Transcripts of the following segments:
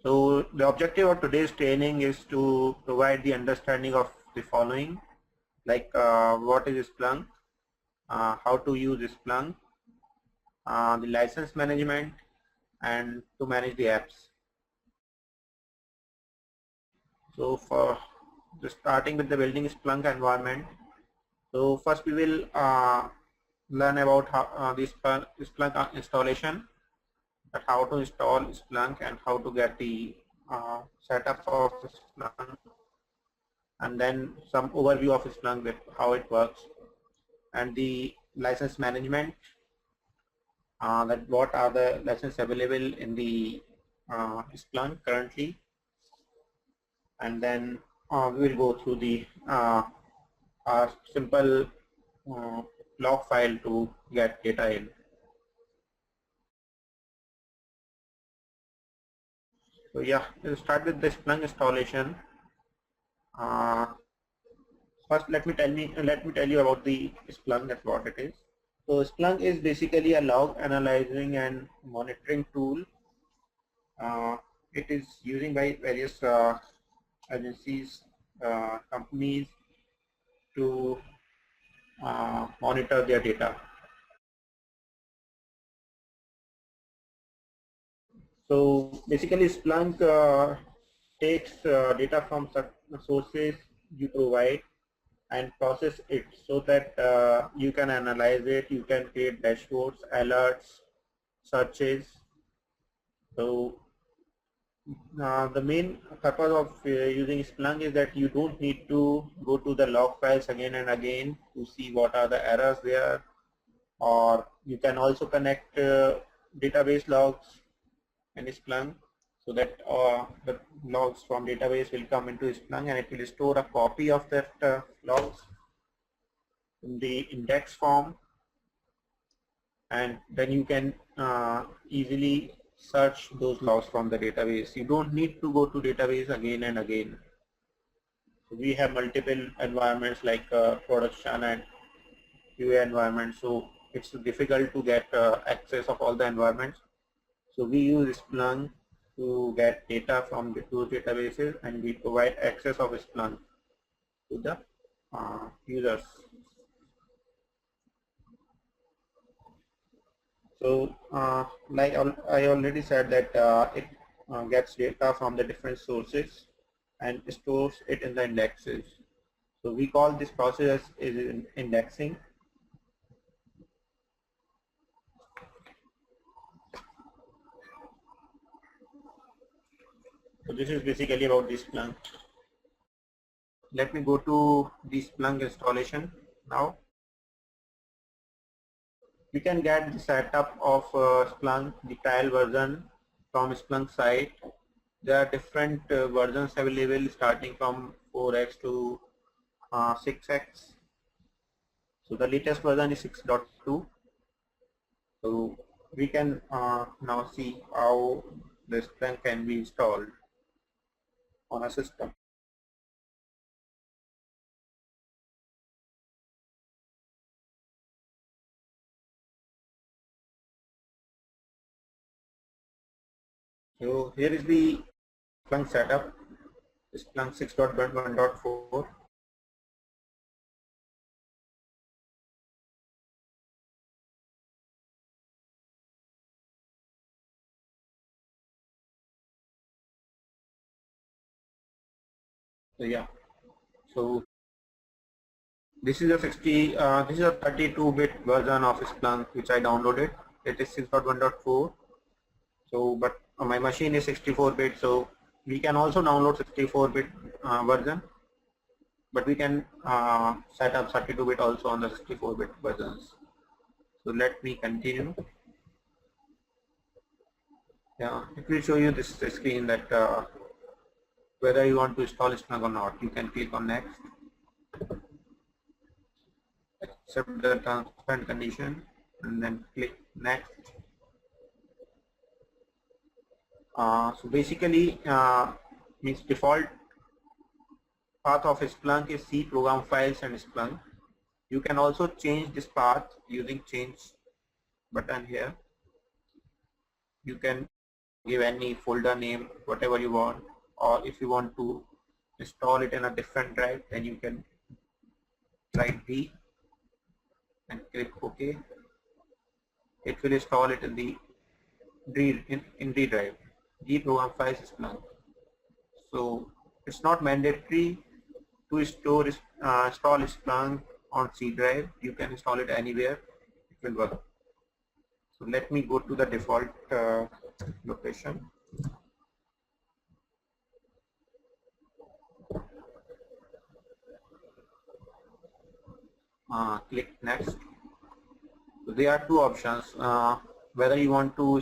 So the objective of today's training is to provide the understanding of the following, like what is Splunk, how to use Splunk, the license management, and to manage the apps. So for just starting with the building Splunk environment, so first we will learn about how the Splunk installation, that how to install Splunk and how to get the setup of Splunk, and then some overview of Splunk, that how it works, and the license management, that what are the licenses available in the Splunk currently, and then we will go through the simple log file to get data in. So yeah, we'll start with the Splunk installation. First, let me tell you about the Splunk, that's what it is. So Splunk is basically a log analyzing and monitoring tool. It is using by various agencies, companies to monitor their data. So basically Splunk takes data from certain sources you provide and process it so that you can analyze it, you can create dashboards, alerts, searches. So the main purpose of using Splunk is that you don't need to go to the log files again and again to see what are the errors there, or you can also connect database logs in Splunk, so that the logs from database will come into Splunk and it will store a copy of that logs in the index form, and then you can easily search those logs from the database. You don't need to go to database again and again. So we have multiple environments like production and QA environments, so it's difficult to get access of all the environments. So we use Splunk to get data from those databases, and we provide access of Splunk to the users. So like I already said that it gets data from the different sources and stores it in the indexes. So we call this process is indexing. So this is basically about this Splunk. Let me go to the Splunk installation now. We can get the setup of Splunk, the trial version, from Splunk site. There are different versions available starting from 4x to 6x. So the latest version is 6.2. So we can now see how the Splunk can be installed on a system. So here is the Splunk setup, Splunk 6.1.4. So yeah, so this is a 32-bit version of Splunk which I downloaded. It is 6.1.4. So, but my machine is 64-bit, so we can also download 64-bit version, but we can set up 32-bit also on the 64-bit versions. So let me continue. Yeah, it will show you this screen that whether you want to install Splunk or not. You can click on next, accept the terms and condition, and then click next. So basically, means default path of Splunk is C program files and Splunk. You can also change this path using change button here. You can give any folder name, whatever you want, or if you want to install it in a different drive, then you can write D and click OK. It will install it in the D drive. D program files Splunk. So it's not mandatory to install Splunk on C drive. You can install it anywhere. It will work. So let me go to the default location. Click next. So there are two options, whether you want to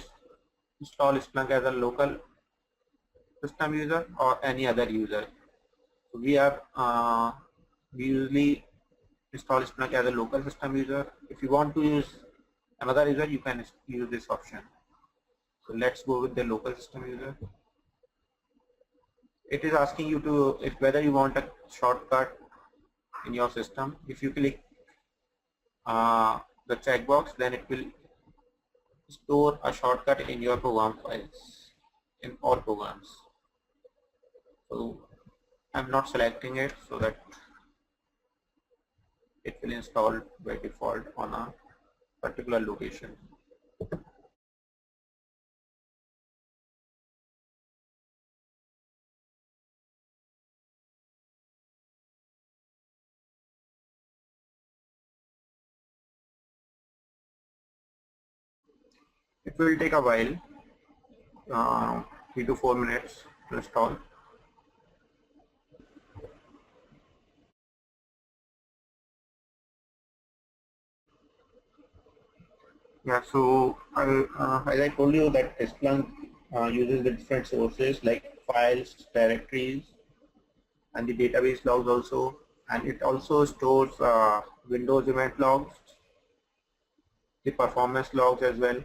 install Splunk as a local system user or any other user. So we usually install Splunk as a local system user. If you want to use another user, you can use this option. So let's go with the local system user. It is asking you to whether you want a shortcut in your system. If you click the checkbox, then it will store a shortcut in your program files in all programs. So I'm not selecting it so that it will install by default on a particular location. It will take a while, 3 to 4 minutes to install. Yeah, so as I told you that Splunk uses the different sources like files, directories, and the database logs also, and it also stores Windows event logs, the performance logs as well.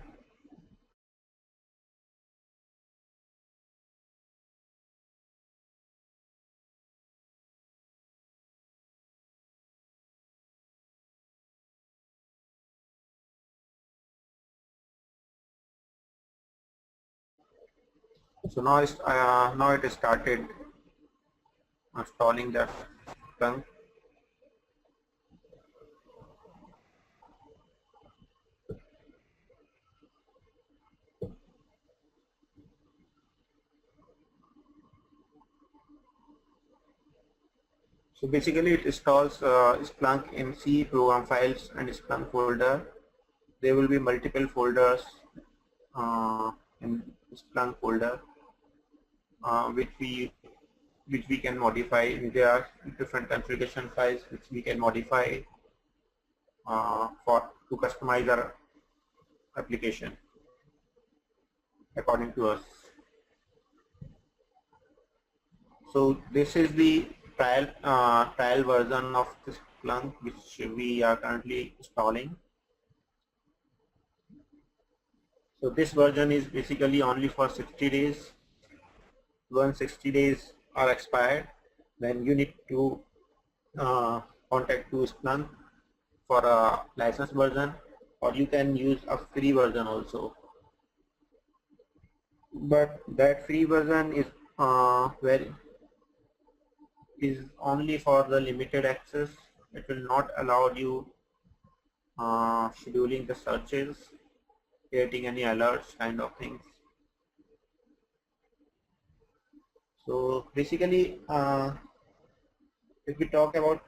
So now it is started installing the Splunk. So basically it installs Splunk in C program files and Splunk folder. There will be multiple folders in Splunk folder which we can modify. There are different configuration files which we can modify to customize our application according to us. So this is the trial version of this Splunk which we are currently installing. So this version is basically only for 60 days. Once 60 days are expired, then you need to contact to Splunk for a licensed version, or you can use a free version also. But that free version is only for the limited access. It will not allow you scheduling the searches, creating any alerts kind of things. So basically, if we talk about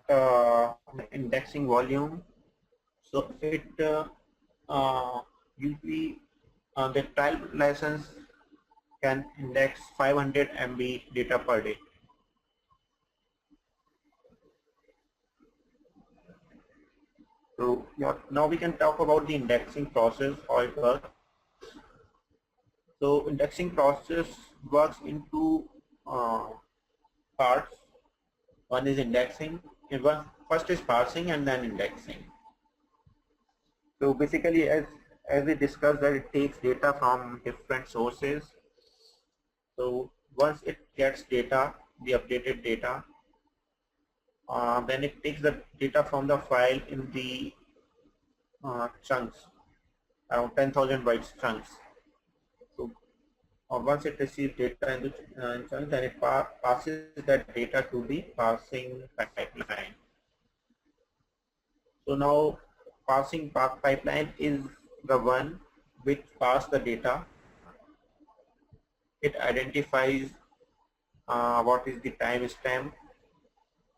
indexing volume, so it usually the trial license can index 500 MB data per day. So now we can talk about the indexing process, how it works. So indexing process works into parts. One is indexing, and first is parsing and then indexing. So basically, as we discussed, that it takes data from different sources. So once it gets data, the updated data, then it takes the data from the file in the chunks, around 10,000 bytes chunks. So once it receives data in the chunk, then it passes that data to the parsing pipeline. So now passing pipeline is the one which passes the data. It identifies what is the timestamp,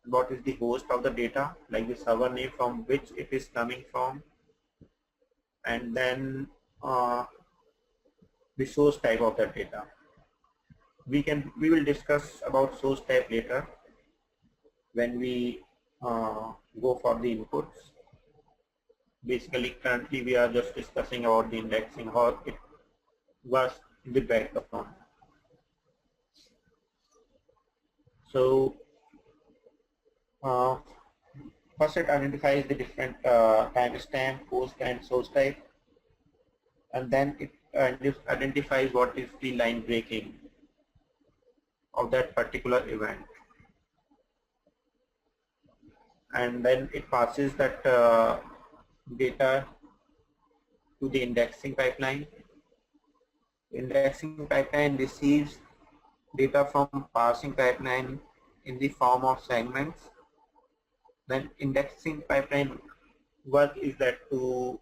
what is the host of the data, like the server name from which it is coming from, and then the source type of that data. We will discuss about source type later when we go for the inputs. Basically, currently we are just discussing about the indexing, how it works in the background. So first it identifies the different timestamp, host, and source type, and then it identifies what is the line breaking of that particular event, and then it passes that data to the indexing pipeline. Indexing pipeline receives data from parsing pipeline in the form of segments. Then indexing pipeline work is to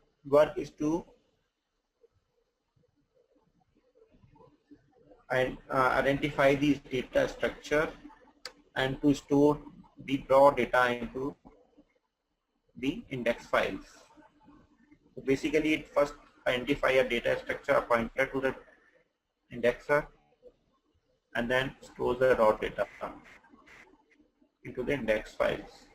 identify these data structure and to store the raw data into the index files. So basically, it first identify a data structure pointer to the indexer, and then stores the raw data into the index files.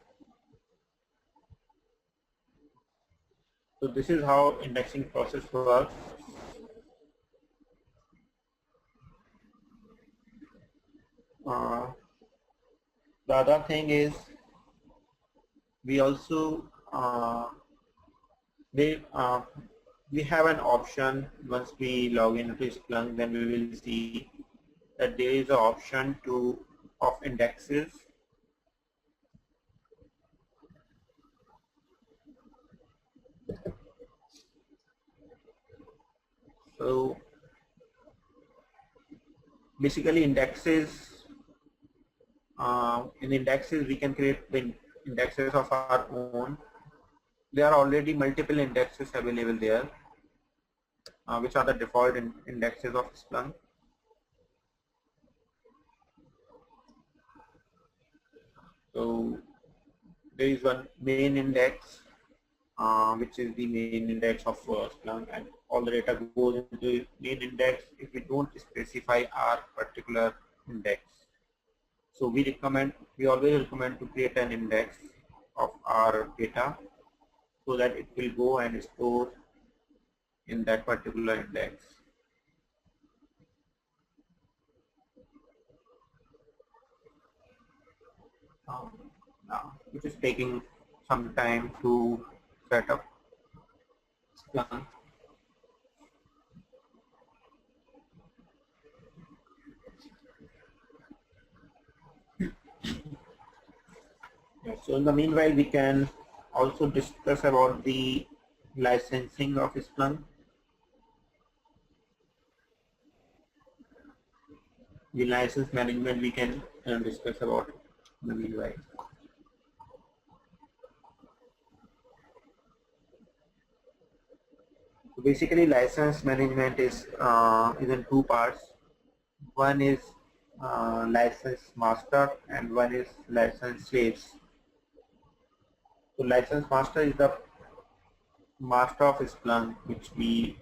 So this is how indexing process works. The other thing is we also we have an option. Once we log into Splunk, then we will see that there is an option of indexes. So basically, indexes. In indexes, we can create the indexes of our own. There are already multiple indexes available there, which are the default indexes of Splunk. So there is one main index, which is the main index of Splunk, and all the data goes into the main index if we don't specify our particular index. So we always recommend to create an index of our data so that it will go and store in that particular index. Now, it is taking some time to set up Splunk. So in the meanwhile, we can also discuss about the licensing of Splunk. The license management we can discuss about in the meanwhile. So basically, license management is in two parts. One is license master and one is license slaves. So license master is the master of Splunk, which we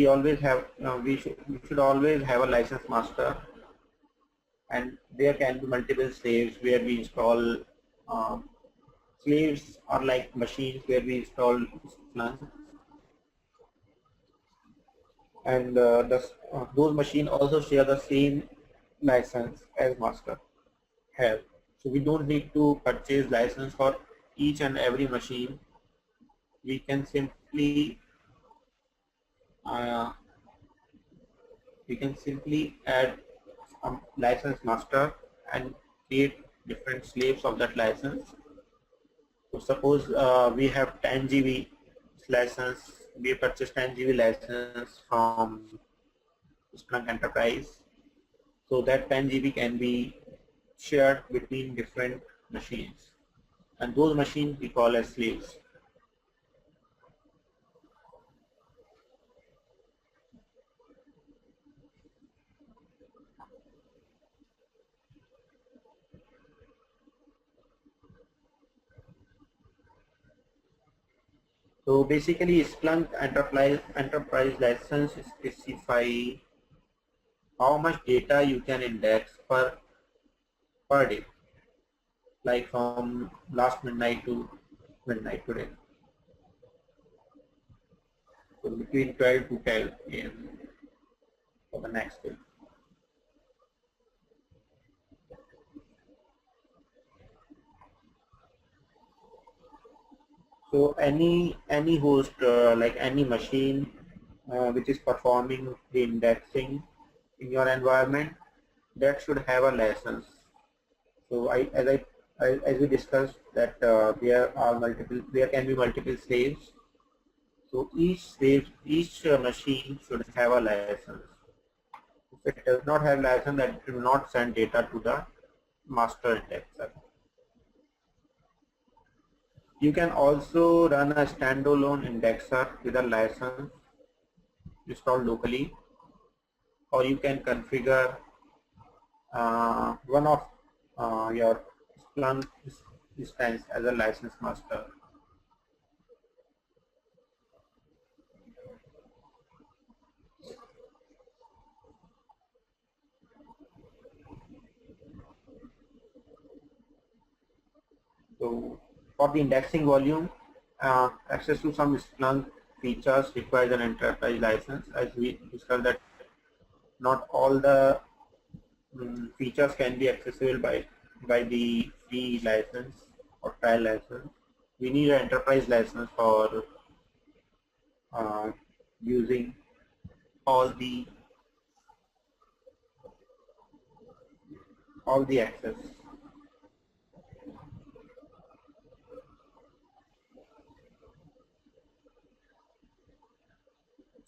always have. We should always have a license master, and there can be multiple slaves where we install. Slaves are like machines where we install Splunk, and those machines also share the same license as master have. So we don't need to purchase license for each and every machine. We can simply add a license master and create different slaves of that license. So suppose we have 10 GB license. We purchase 10 GB license from Splunk Enterprise, so that 10 GB can be shared between different machines, and those machines we call as slaves. So basically, Splunk Enterprise license specify how much data you can index per day, like from last midnight to midnight today. So between 12 to 12 a.m. for the next day. So any host, like any machine which is performing the indexing in your environment, that should have a license. So as we discussed that there can be multiple slaves. So each machine should have a license. If it does not have license, that it will not send data to the master indexer. You can also run a standalone indexer with a license installed locally, or you can configure one of your Splunk instance as a license master. So for the indexing volume, access to some Splunk features requires an enterprise license. As we discussed that not all the features can be accessible by the free license or trial license. We need an enterprise license for using all the access.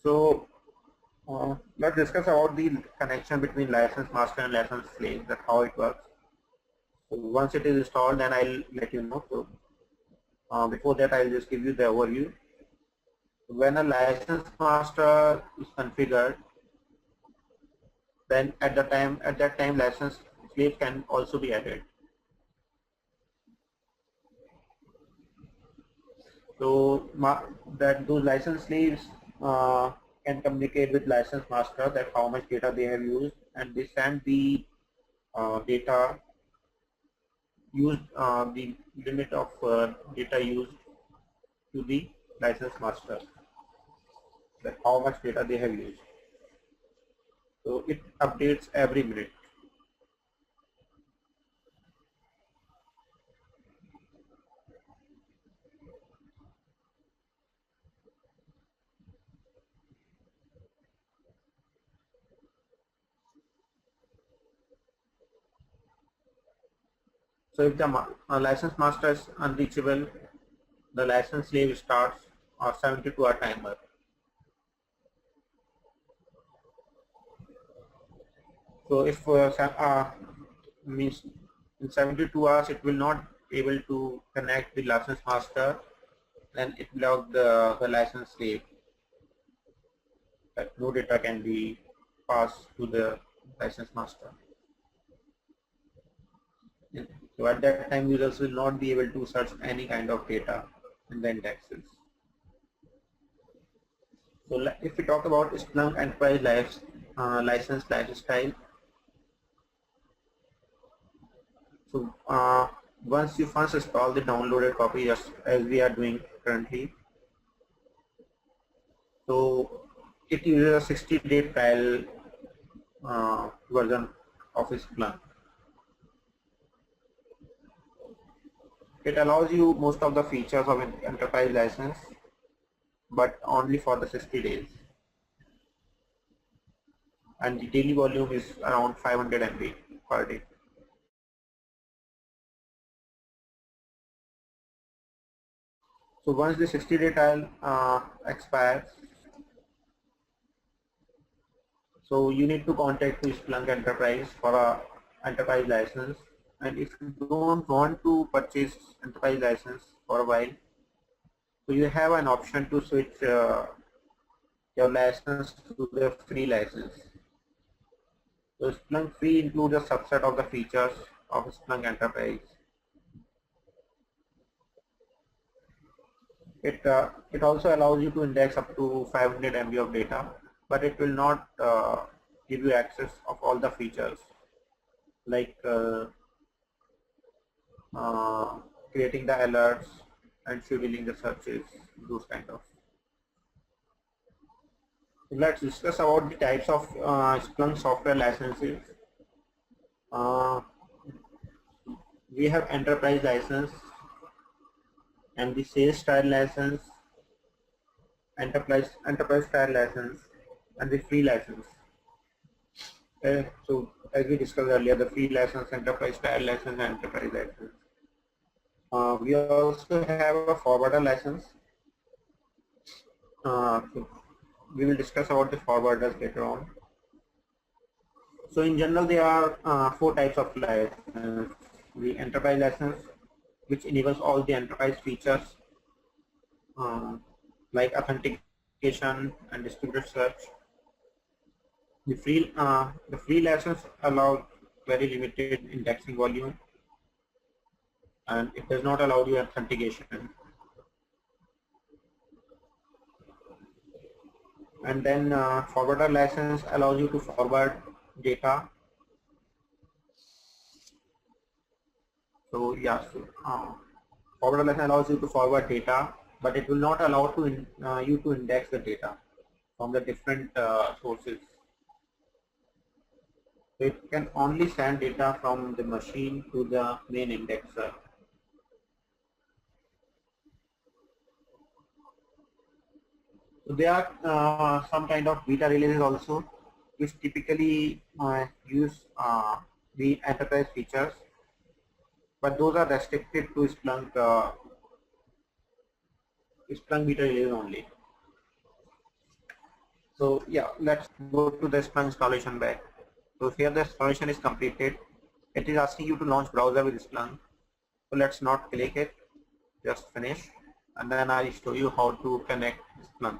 So let's discuss about the connection between license master and license slave, that how it works. So once it is installed, then I'll let you know. So before that, I'll just give you the overview. When a license master is configured, then at that time license slave can also be added. So that those license slaves can communicate with license master that how much data they have used, and they send the data used, the limit of data used to the license master, that how much data they have used. So it updates every minute. So if the license master is unreachable, the license slave starts a 72-hour timer. So if means in 72 hours it will not able to connect the license master, then it will log the license slave that no data can be passed to the license master. So at that time users will not be able to search any kind of data in the indexes. So if we talk about Splunk Enterprise license lifestyle, so once you first install the downloaded copy, just as we are doing currently, so it uses a 60-day trial version of Splunk. It allows you most of the features of an enterprise license, but only for the 60 days. And the daily volume is around 500 MB per day. So once the 60-day trial expires, So you need to contact the Splunk Enterprise for a enterprise license. And if you don't want to purchase enterprise license for a while, so you have an option to switch your license to the free license. So Splunk Free includes a subset of the features of Splunk Enterprise. It also allows you to index up to 500 MB of data, but it will not give you access of all the features like creating the alerts and scheduling the searches, those kind of. Let's discuss about the types of Splunk software licenses. We have enterprise license and the sales trial license, enterprise trial license, and the free license. So as we discussed earlier, the free license, enterprise trial license, and enterprise license. We also have a forwarder license. So we will discuss about the forwarders later on. So in general, there are 4 types of license. The enterprise license, which enables all the enterprise features like authentication and distributed search. The free license allows very limited indexing volume, and it does not allow you authentication. And then forwarder license allows you to forward data. So yeah, forwarder license allows you to forward data, but it will not allow you to index the data from the different sources. So it can only send data from the machine to the main indexer. So there are some kind of beta releases also, which typically use the enterprise features, but those are restricted to Splunk beta release only. So yeah, let's go to the Splunk installation back. So here the installation is completed. It is asking you to launch browser with Splunk. So let's not click it, just finish, and then I'll show you how to connect Splunk.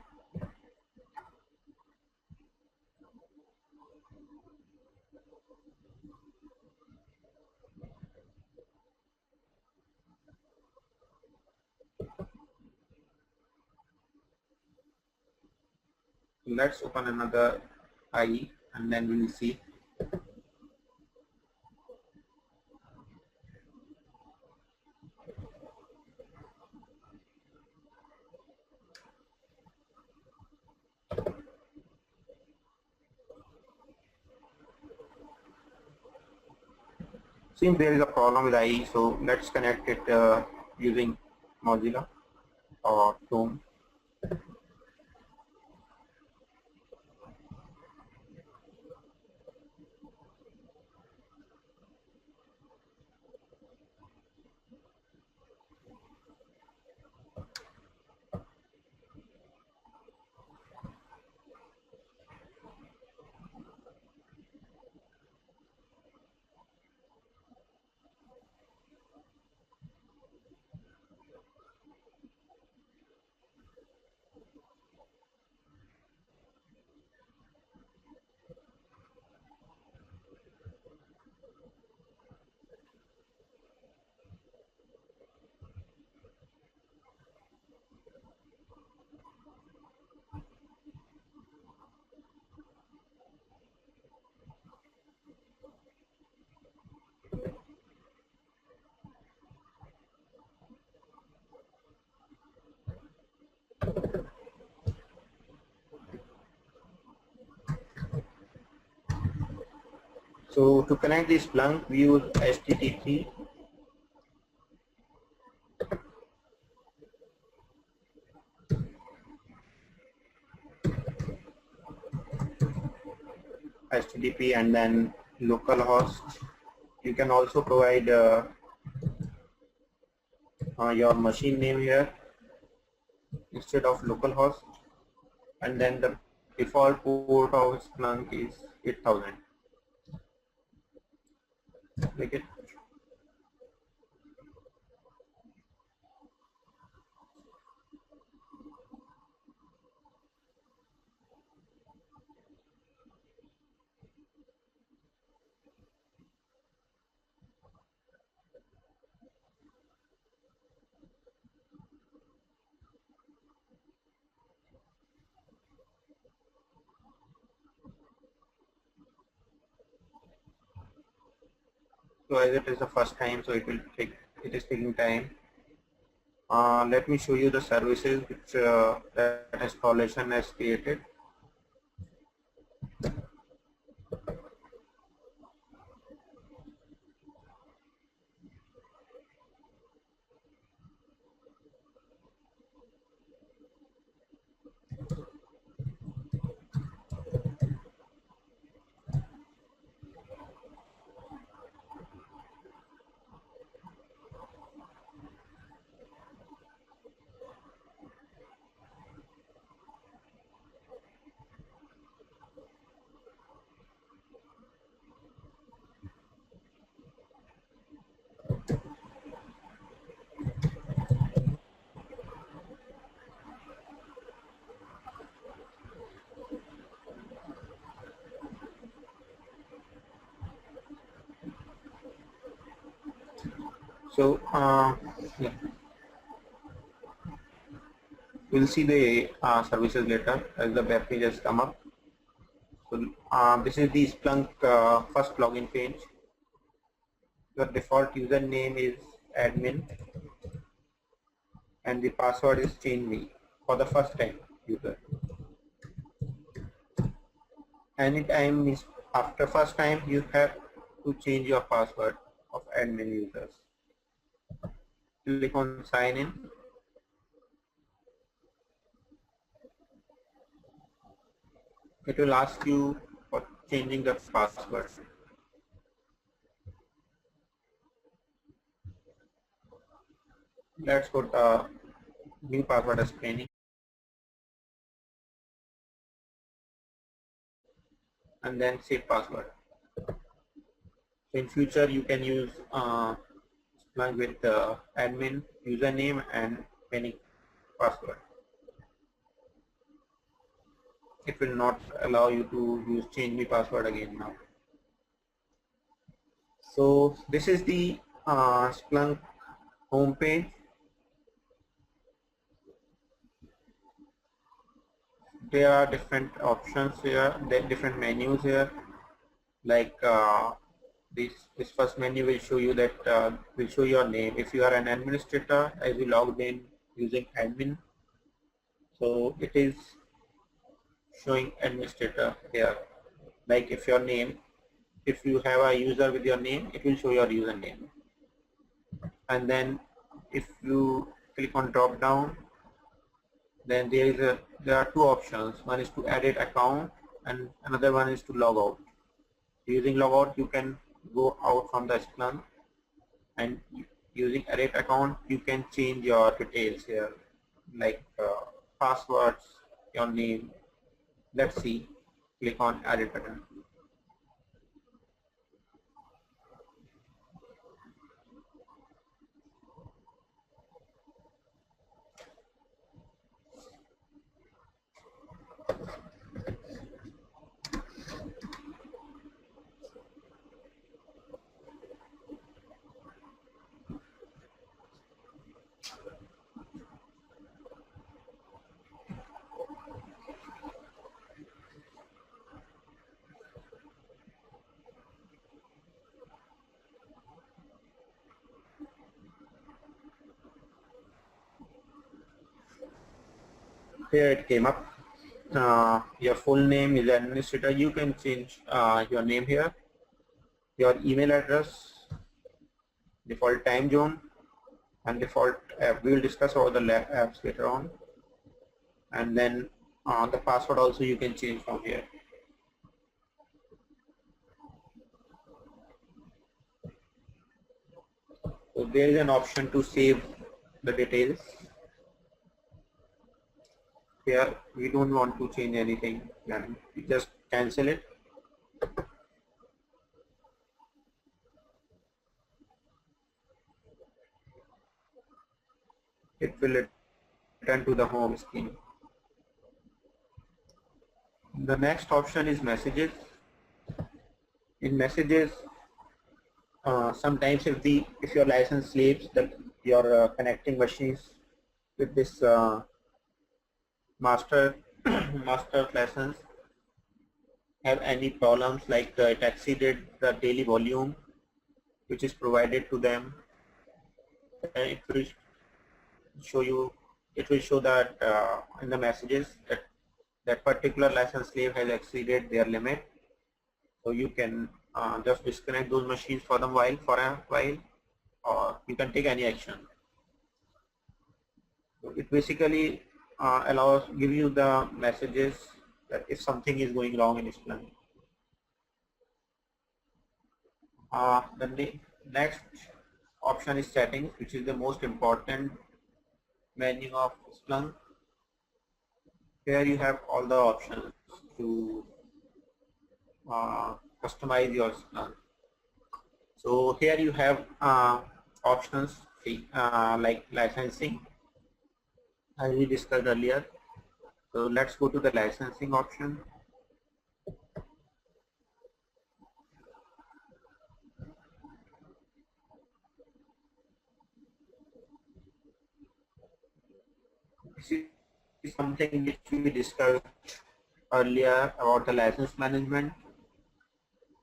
Let's open another IE and then we will see. Seems there is a problem with IE, so let's connect it using Mozilla or Chrome. So to connect this Splunk, we use HTTP. HTTP and then localhost. You can also provide your machine name here instead of localhost, and then the default port of Splunk is 8000. Click it. So as it is the first time, so it is taking time. Let me show you the services which that installation has created. So yeah, we'll see the services later as the web page has come up. So this is the Splunk first login page. Your default username is admin and the password is change me for the first time user. Anytime is after first time you have to change your password of admin users. Click on sign in. It will ask you for changing the password. Let's put a new password as training and then save password. So in future you can use Splunk with admin username and training password. It will not allow you to use change me password again now. So this is the Splunk homepage. There are different options here, different menus here. Like this first menu will show you that will show your name. If you are an administrator, as you logged in using admin, so it is showing administrator here. Like if your name, if you have a user with your name, it will show your username. And then if you click on drop down, then there are two options. One is to edit account and another one is to log out. Using logout you can go out from the Splunk, and using edit account you can change your details here, like passwords, your name. Let's see. Click on edit button. Here it came up. Your full name is administrator. You can change your name here, your email address, default time zone, and default app. We will discuss all the apps later on. And then the password also you can change from here. So there is an option to save the details. Here we don't want to change anything. then you just cancel it. It will return to the home screen. The next option is messages. In messages, sometimes if your license sleeps, your connecting machines with this master master license have any problems, like it exceeded the daily volume which is provided to them, and it will show that in the messages that that particular license slave has exceeded their limit. So you can just disconnect those machines for a while, or you can take any action. So it basically give you the messages that if something is going wrong in Splunk. The next option is settings, which is the most important menu of Splunk. Here you have all the options to customize your Splunk. So here you have options like licensing, as we discussed earlier. So let's go to the licensing option. This is something which we discussed earlier about the license management.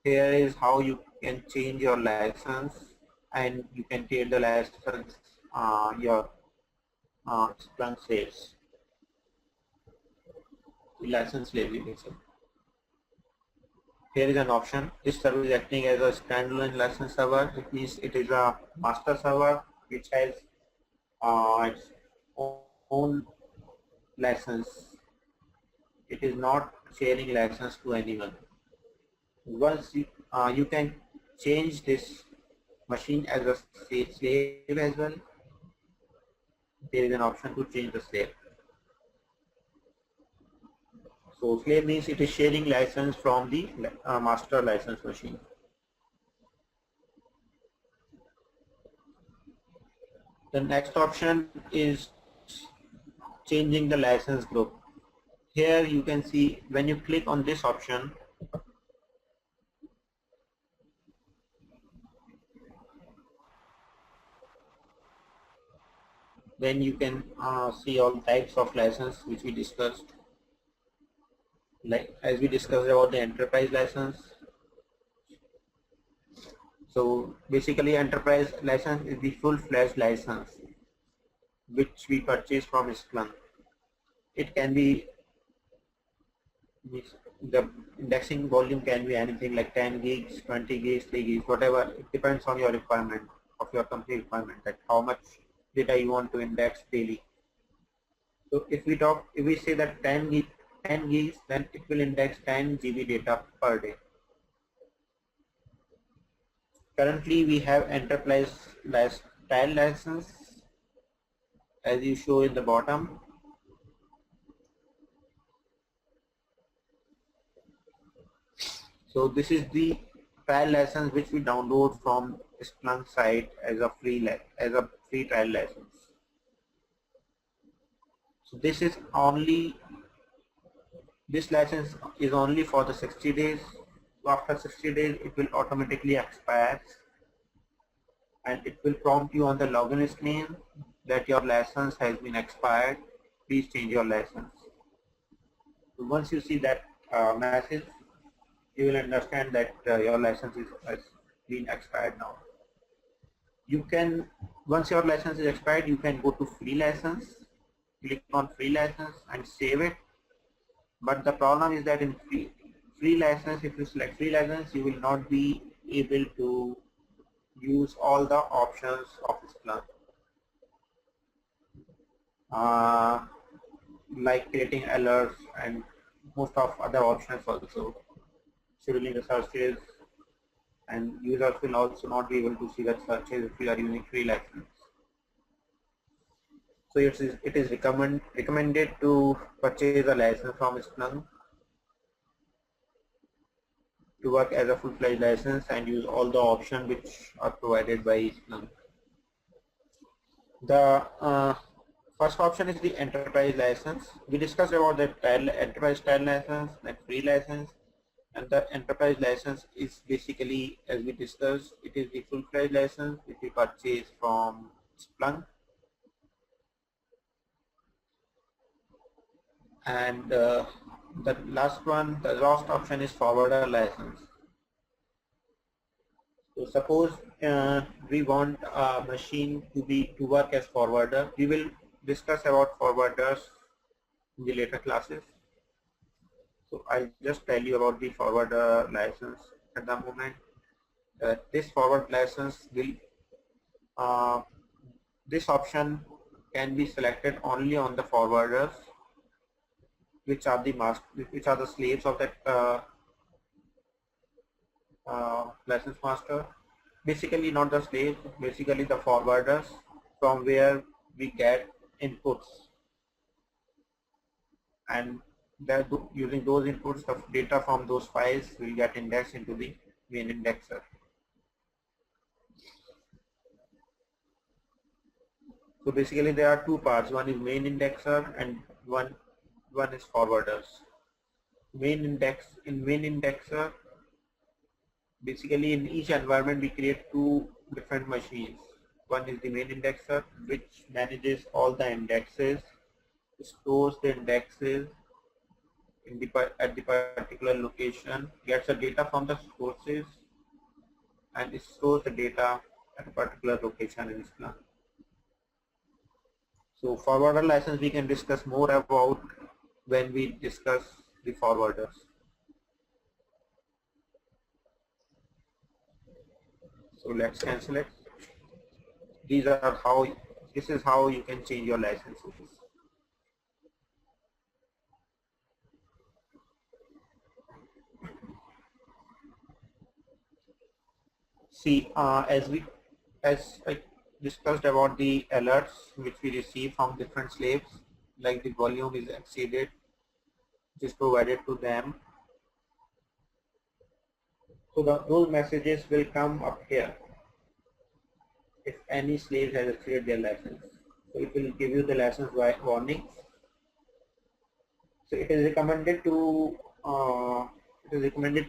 Here is how you can change your license, and you can take the license your Splunk saves. The license label. Here is an option. This server is acting as a standalone license server. It means it is a master server which has its own license. It is not sharing license to anyone. Once you can change this machine as a slave as well. There is an option to change the slave. So slave means it is sharing license from the master license machine. The next option is changing the license group. Here you can see when you click on this option, then you can see all types of license which we discussed. Like as we discussed about the enterprise license. So basically enterprise license is the full-fledged license which we purchase from Splunk. It can be, the indexing volume can be anything like 10 gigs, 20 gigs, 3 gigs, whatever. It depends on your requirement, of your company requirement, that how much data you want to index daily. So if we say that 10 gigs, then it will index 10 GB data per day. Currently we have enterprise style license as you show in the bottom. So this is the trial license which we download from Splunk site as a free trial license. So this license is only for the 60 days. So after 60 days it will automatically expire, and it will prompt you on the login screen that your license has been expired. Please change your license. So once you see that message, you will understand that your license has been expired now. You can, once your license is expired, you can go to free license, click on free license and save it. But the problem is that in free license, if you select free license, you will not be able to use all the options of Splunk, like creating alerts and most of other options also, scheduling the searches, and users will also not be able to see that searches if you are using free license. So it is recommended to purchase a license from Splunk to work as a full-fledged license and use all the options which are provided by Splunk. The first option is the enterprise license. We discussed about the enterprise trial license, like free license, and the enterprise license is basically, as we discussed, it is the full-fledged license which we purchase from Splunk. And the last option is forwarder license. So suppose we want a machine to work as forwarder. We will discuss about forwarders in the later classes. So I'll just tell you about the forwarder license at the moment. This forward license will this option can be selected only on the forwarders, which are the slaves of that license master. Basically not the slaves, basically the forwarders from where we get inputs, and that using those inputs, the data from those files will get indexed into the main indexer. So basically there are two parts, one is main indexer and one is forwarders. Main indexer, basically in each environment we create two different machines. One is the main indexer, which manages all the indexes, stores the indexes at the particular location, gets the data from the sources, and it stores the data at a particular location in Splunk. So forwarder license we can discuss more about when we discuss the forwarders. So let's cancel it. This is how you can change your licenses. See, as I discussed about the alerts which we receive from different slaves, like the volume is exceeded, which is provided to them. So those messages will come up here if any slave has exceeded their license. So it will give you the license warnings. So it is recommended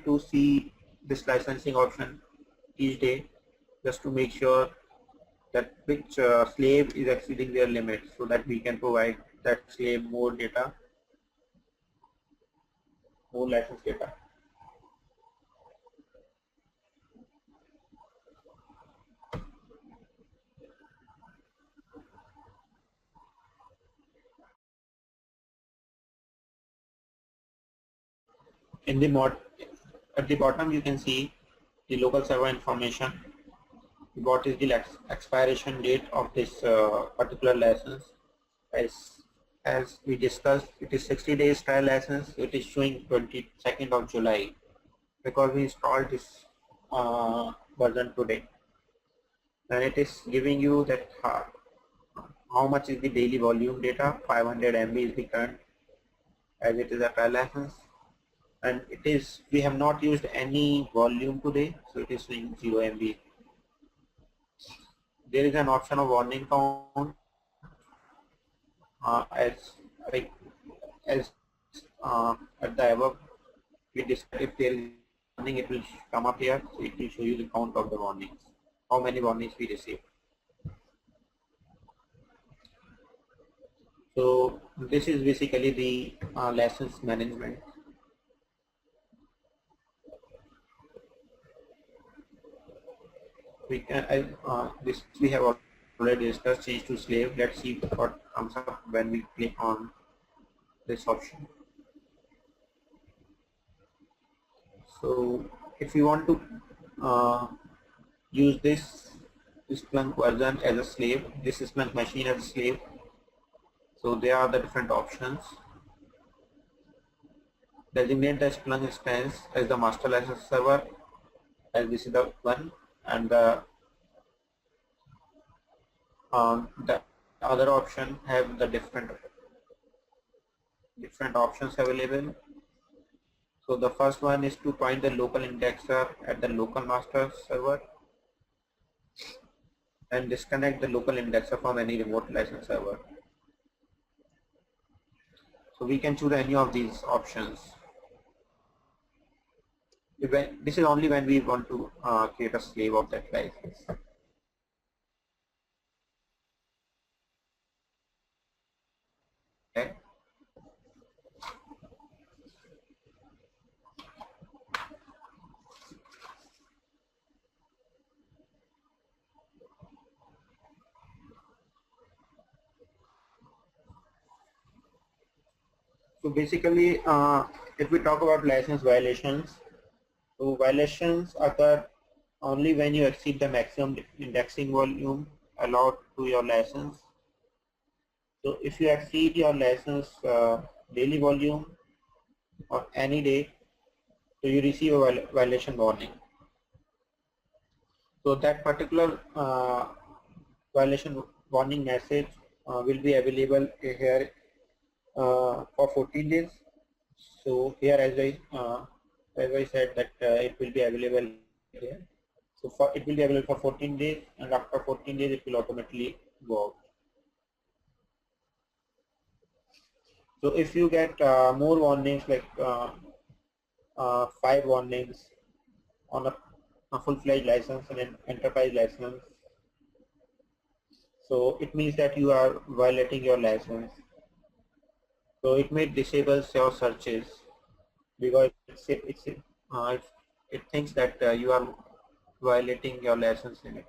to see this licensing option each day, just to make sure that which slave is exceeding their limits, so that we can provide that slave more data, more license data. At the bottom you can see the local server information. What is the expiration date of this particular license? As we discussed, it is 60 days trial license. It is showing 22nd of July because we installed this version today, and it is giving you that how much is the daily volume data. 500 MB is the current, as it is a trial license, and we have not used any volume today, so it is showing 0 MB. There is an option of warning count, at the above we discussed. If there is warning, it will come up here, so it will show you the count of the warnings, how many warnings we received. So this is basically the license management. We have already discussed change to slave. Let's see what comes up when we click on this option. So if you want to use this Splunk version as a slave, this Splunk machine as a slave, so there are the different options. Designate the Splunk instance as the master license server, as this is the one, and the other option have the different options available. So the first one is to point the local indexer at the local master server and disconnect the local indexer from any remote license server. So we can choose any of these options. This is only when we want to create a slave of that license. Okay. So basically, if we talk about license violations, so violations occur only when you exceed the maximum indexing volume allowed to your license. So if you exceed your license daily volume on any day, so you receive a violation warning. So that particular violation warning message will be available here for 14 days. So here, as I said, that it will be available here. So it will be available for 14 days, and after 14 days, it will automatically go out. So if you get more warnings, like 5 warnings on a full-fledged license and an enterprise license, so it means that you are violating your license. So it may disable your searches because it thinks that you are violating your license in it.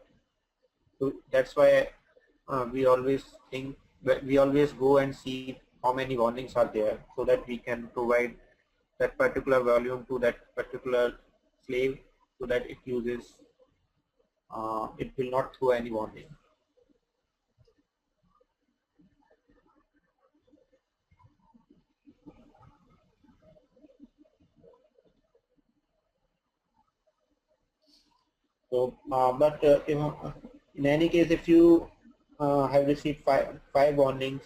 So that's why we always go and see how many warnings are there, so that we can provide that particular volume to that particular slave, so that it will not throw any warning. So, but in any case, if you have received five warnings,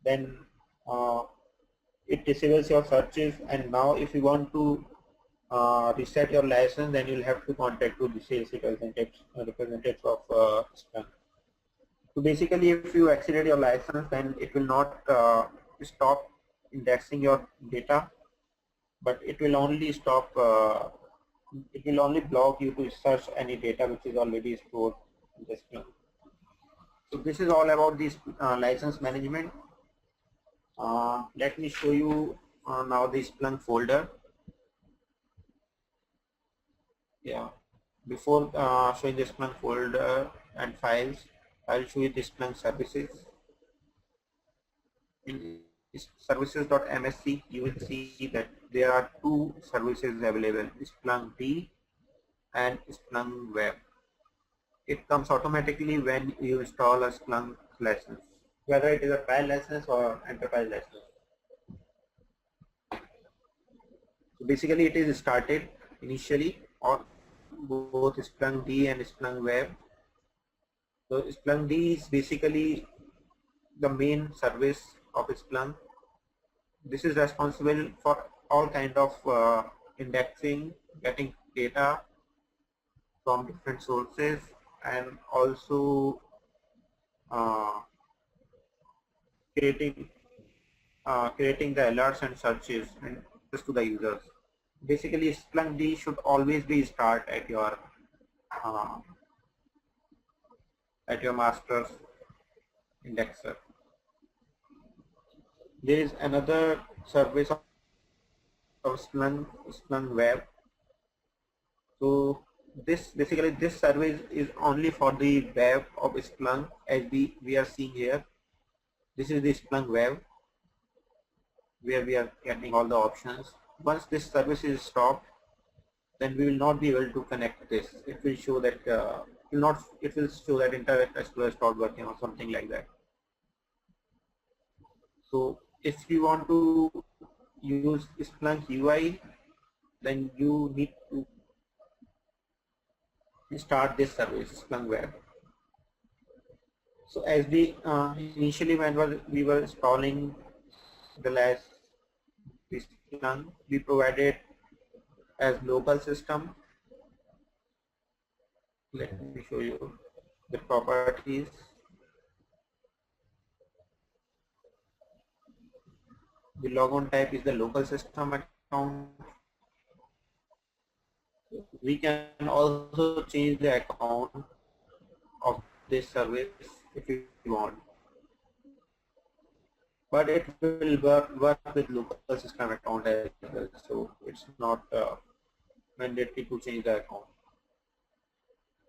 then it disables your searches. And now, if you want to reset your license, then you'll have to contact to the sales representatives of Splunk. So basically, if you exceeded your license, then it will not stop indexing your data, but it will only stop. It will only block you to search any data which is already stored in the Splunk. So this is all about this license management. Let me show you now the Splunk folder. Yeah. Before showing the Splunk folder and files, I'll show you the Splunk services. In services.msc, you will see that there are 2 services available: Splunk D and Splunk Web. It comes automatically when you install a Splunk license, whether it is a trial license or enterprise license. So basically, it is started initially on both Splunk D and Splunk Web. So Splunk D is basically the main service of Splunk. This is responsible for all kind of indexing, getting data from different sources, and also creating the alerts and searches and just to the users. Basically, Splunk D should always be start at your master's indexer. There is another service of Splunk Web. So this service is only for the web of Splunk, as we are seeing here. This is the Splunk Web, where we are getting all the options. Once this service is stopped, then we will not be able to connect this. It will show that it will show that Internet Explorer stopped working or something like that. So if you want to use Splunk UI, then you need to start this service, Splunk Web. So as we initially when we were installing the Splunk, we provide it as local system. Let me show you the properties. The logon type is the local system account. We can also change the account of this service if you want, but it will work with local system account as well, so it's not mandatory to change the account.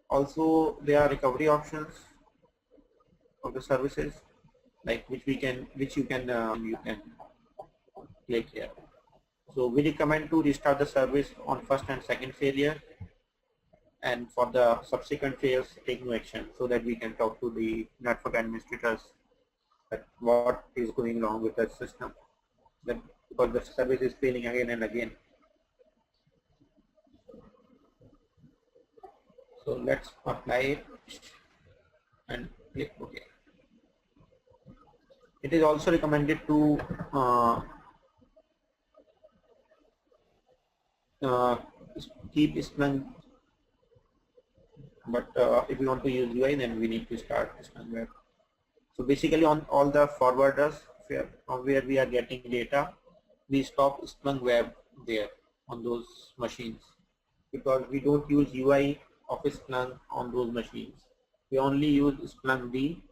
Also, there are recovery options of the services, like which you can click here. So we recommend to restart the service on first and second failure, and for the subsequent fails take no action, so that we can talk to the network administrators that what is going wrong with the system, that because the service is failing again and again. So let's apply it and click OK. It is also recommended to keep Splunk, but if we want to use UI, then we need to start Splunk Web. So basically, on all the forwarders from where we are getting data, we stop Splunk Web there on those machines, because we don't use UI of Splunk on those machines. We only use Splunk D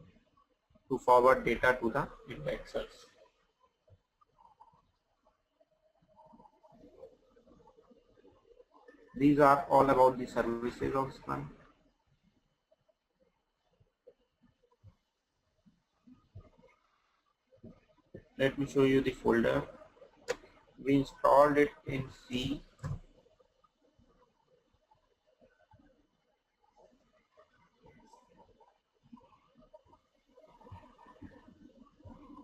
to forward data to the indexers. These are all about the services of Splunk. Let me show you the folder. We installed it in C.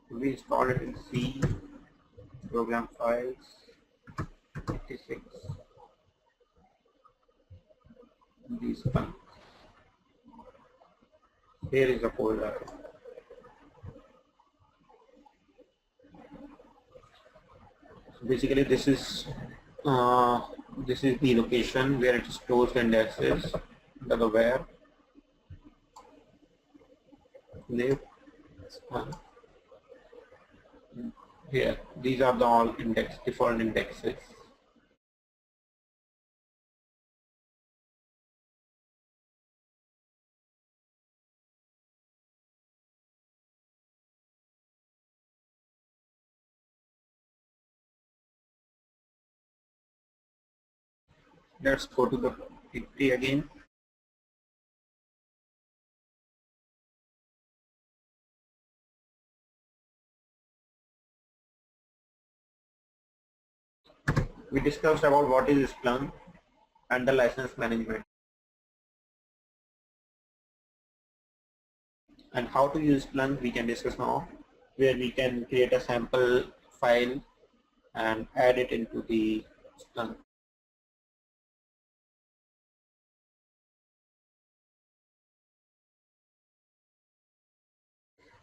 We installed it in C, program files, 86, these one. Here is a folder. So basically, this is the location where it stores the indexes, the where, live, one. Here, these are the all default indexes. Let's go to the history again. We discussed about what is Splunk and the license management, and how to use Splunk we can discuss now, where we can create a sample file and add it into the Splunk.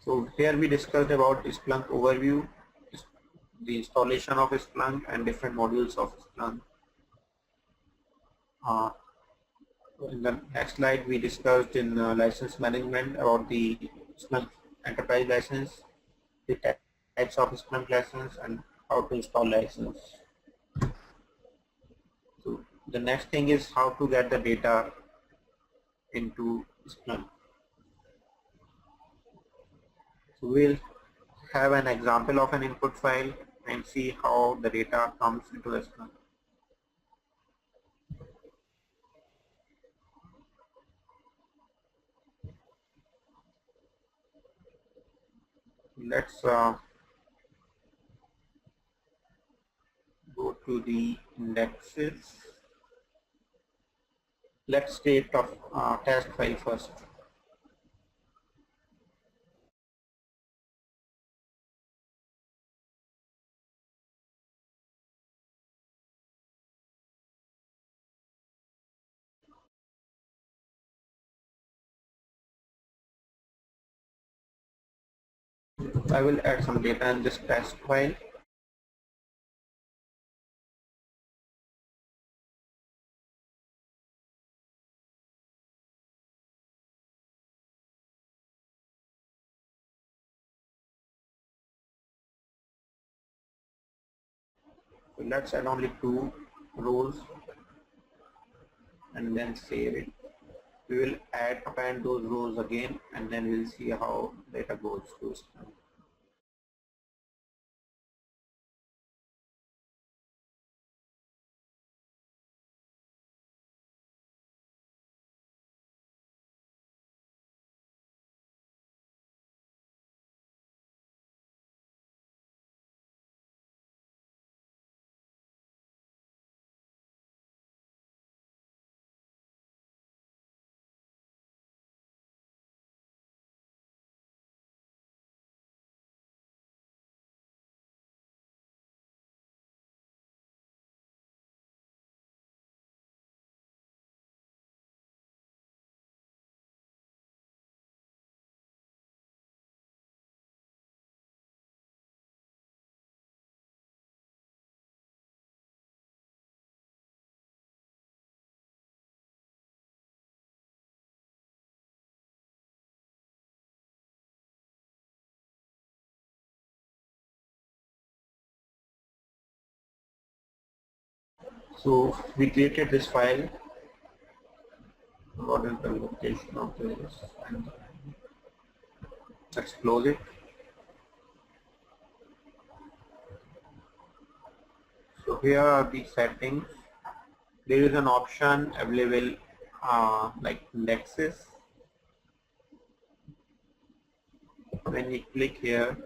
So here we discussed about Splunk overview, the installation of Splunk and different modules of Splunk. In the next slide we discussed in license management about the Splunk enterprise license, the types of Splunk license, and how to install license. So the next thing is how to get the data into Splunk. So we'll have an example of an input file and see how the data comes into the Splunk. Let's go to the indexes. Let's create a test file first. I will add some data in this test file. So let's add only 2 rows and then save it. We will append those rows again, and then we'll see how data goes to Splunk. So we created this file. What is the location of this? Let's close it. So here are the settings. There is an option available like indexes. When you click here,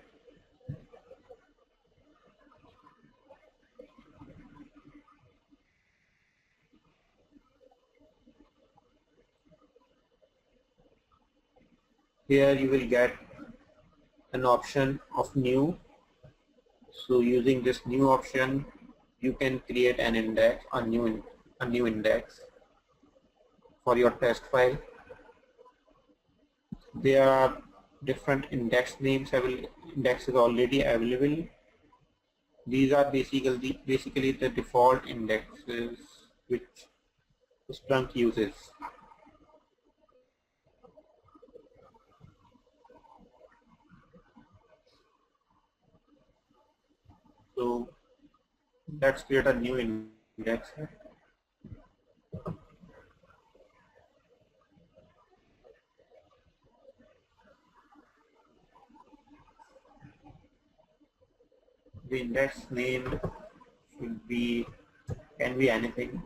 you will get an option of new. So using this new option, you can create an index, a new index for your test file. There are different index names, indexes already available. These are basically the default indexes which Splunk uses. So let's create a new index. The index name can be anything.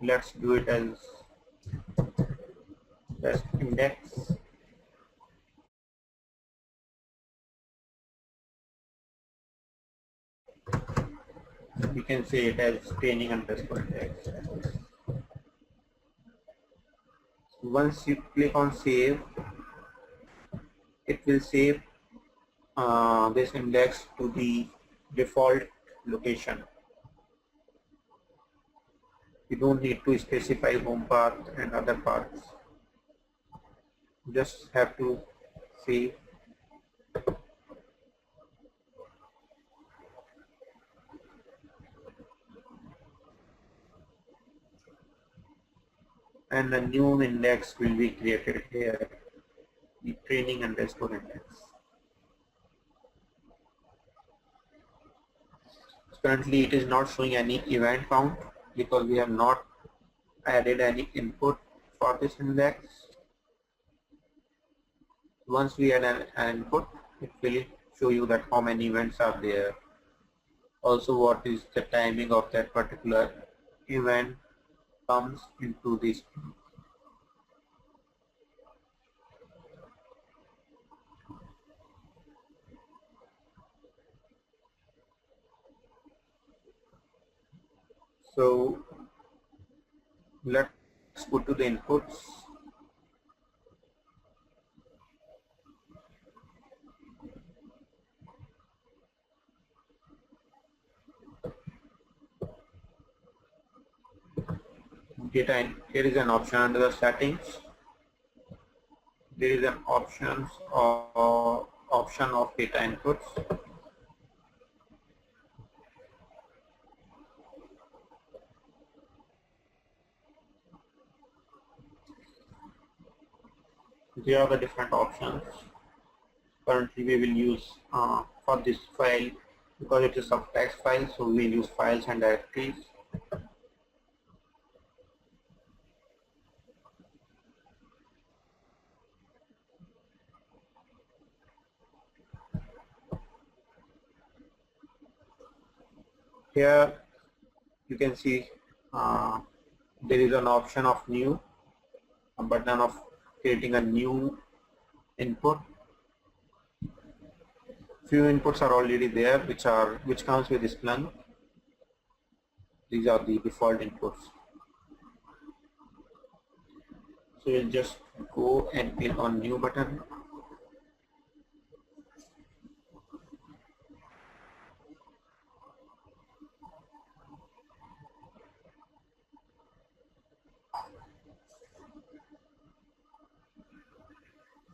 Let's do it as test index. We can say it as training underscore index. Once you click on save, it will save this index to the default location. You don't need to specify home path and other paths. Just have to save. And a new index will be created here, the training underscore index. Currently it is not showing any event count because we have not added any input for this index. Once we add an input, it will show you that how many events are there. Also, what is the timing of that particular event comes into this. So let's go to the inputs. Here is an option under the settings. There is an option of data inputs. There are the different options. Currently we will use for this file because it is some text file, so we use files and directories. Here you can see there is an option of new, a button of creating a new input. Few inputs are already there, which comes with Splunk. These are the default inputs. So you'll just go and click on new button.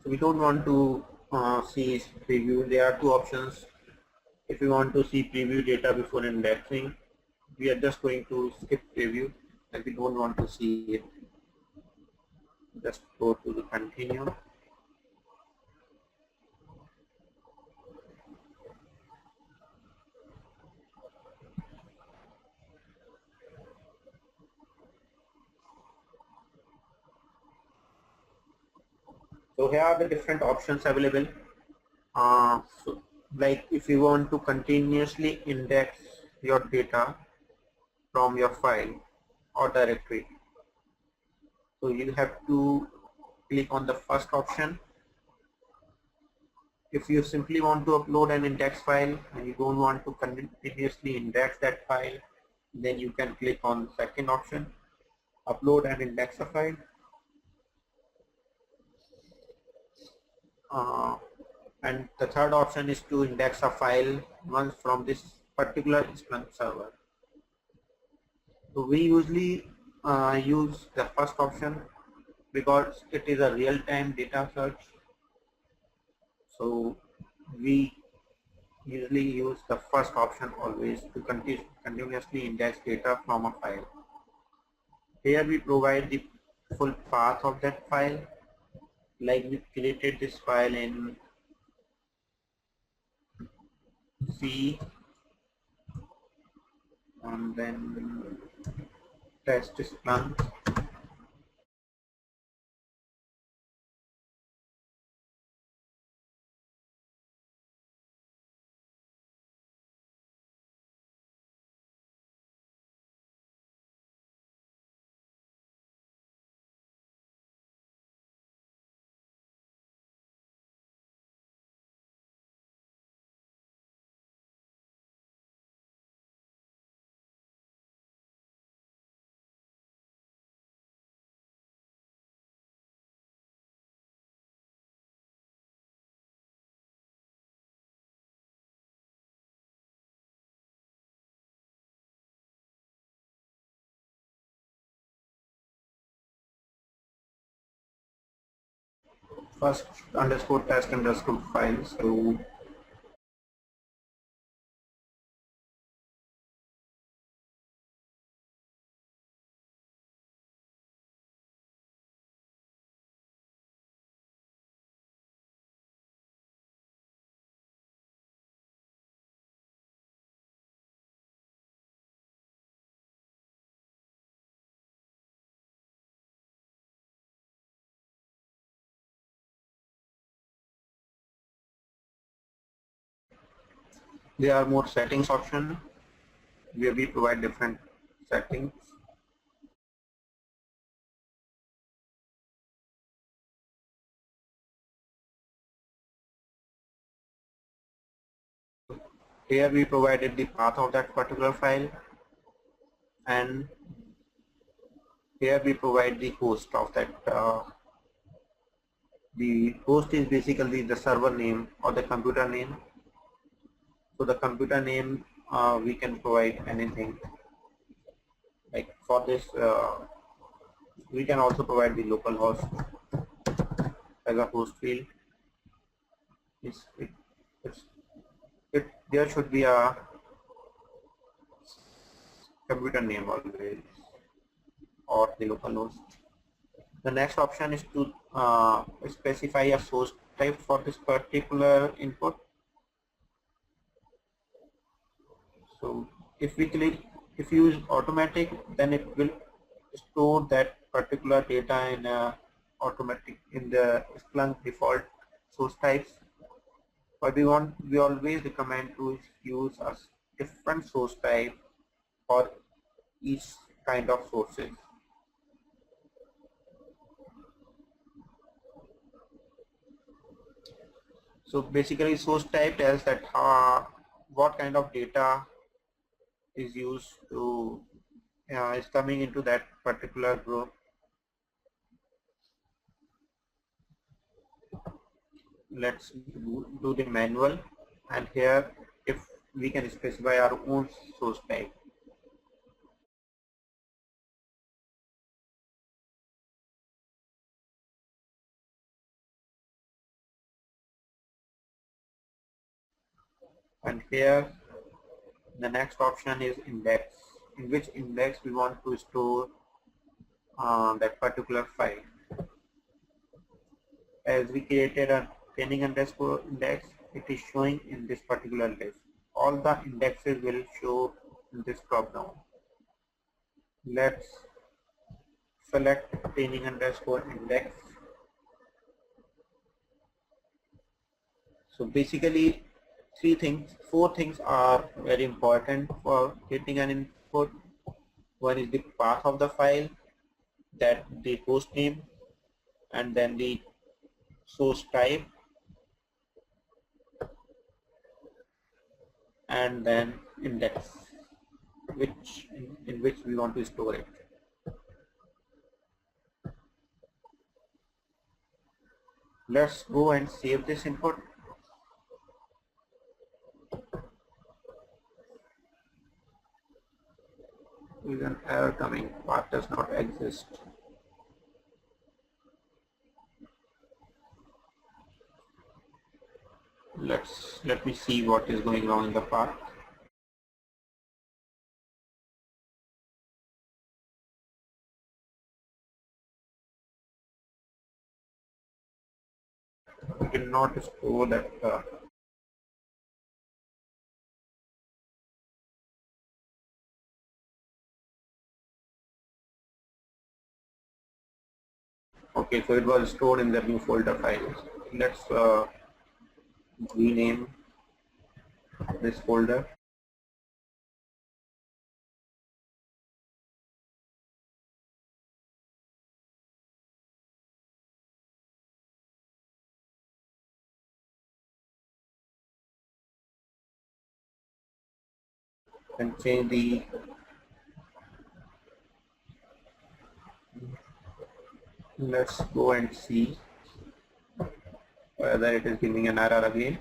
So we don't want to see preview. There are two options. If we want to see preview data before indexing, we are just going to skip preview, and we don't want to see it. Just go to the continue. So here are the different options available. So like if you want to continuously index your data from your file or directory, so you have to click on the first option. If you simply want to upload an index file and you don't want to continuously index that file, then you can click on the second option, upload and index a file. And the third option is to index a file once from this particular Splunk server. So we usually use the first option because it is a real-time data search. So we usually use the first option always to continuously index data from a file. Here we provide the full path of that file. Like we created this file in C and then test Splunk. First underscore test underscore file. So there are more settings option where we provide different settings. Here we provided the path of that particular file, and here we provide the host of that. The host is basically the server name or the computer name. So the computer name we can provide anything. Like for this, we can also provide the local host as a host field. There should be a computer name always or the local host. The next option is to specify a source type for this particular input. So if we click, if you use automatic, then it will store that particular data in automatic in the Splunk default source types. But we always recommend to use a different source type for each kind of sources. So basically, source type tells that what kind of data is used to is coming into that particular group. Let's do the manual, and here if we can specify our own source type. And here the next option is index, in which index we want to store that particular file. As we created a training underscore index, it is showing in this particular list. All the indexes will show in this drop down. Let's select training underscore index. So basically four things are very important for getting an input. One is the path of the file, that the host name, and then the source type, and then index, in which we want to store it. Let's go and save this input. With an error coming, path does not exist. Let me see what is going wrong in the path. We cannot store that. Okay, so it was stored in the new folder files. Let's rename this folder. And change the let's go and see whether it is giving an error again.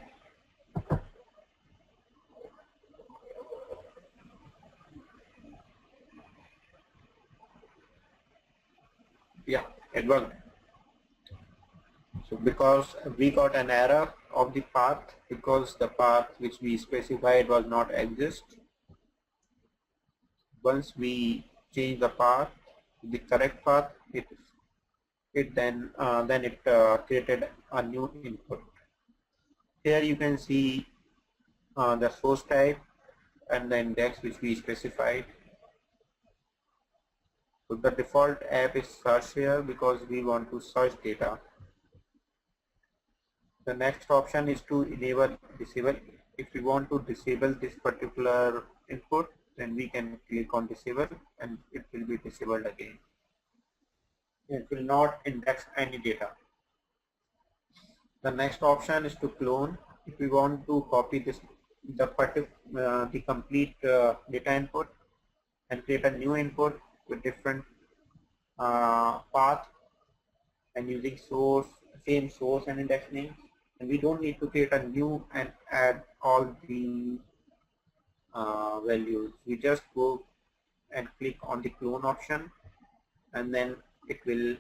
Yeah, it worked. So because we got an error of the path, because the path which we specified was not exist. Once we change the path to the correct path, it then created a new input. Here you can see the source type and the index which we specified. So the default app is search here because we want to search data. The next option is to enable disable. If we want to disable this particular input, then we can click on disable and it will be disabled again. It will not index any data. The next option is to clone. If we want to copy the complete data input and create a new input with different path and using same source and index name, and we don't need to create a new and add all the values. We just go and click on the clone option, and then it will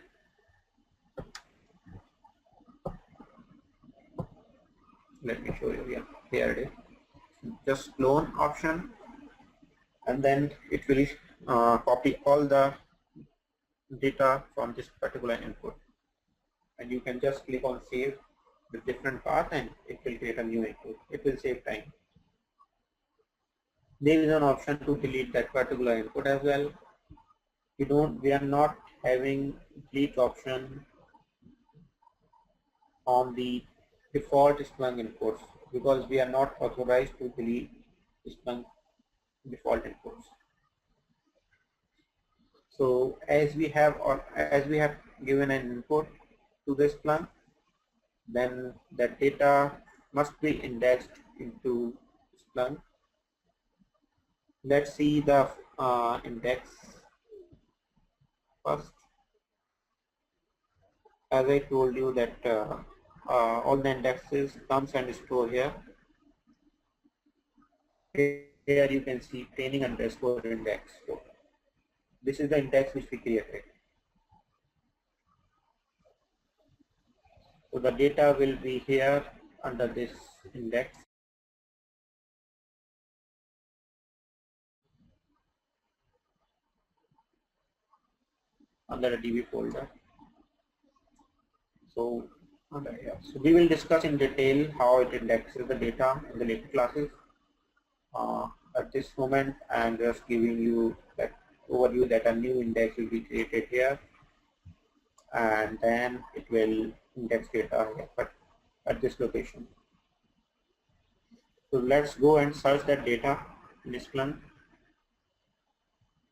let me show you. Yeah, here it is. Just clone option, and then it will copy all the data from this particular input, and you can just click on save with different path and it will create a new input. It will save time. there is an option to delete that particular input as well. We are not having delete option on the default Splunk inputs because we are not authorized to delete Splunk default inputs. So as we have given an input to this Splunk, then that data must be indexed into Splunk. Let's see the index first. As I told you that all the indexes comes and store here. Here you can see training underscore index. So this is the index which we created. So the data will be here under this index. Under a DB folder. So we will discuss in detail how it indexes the data in the later classes. At this moment, I'm just giving you that overview that a new index will be created here, and then it will index data here, but at this location. So let's go and search that data in Splunk,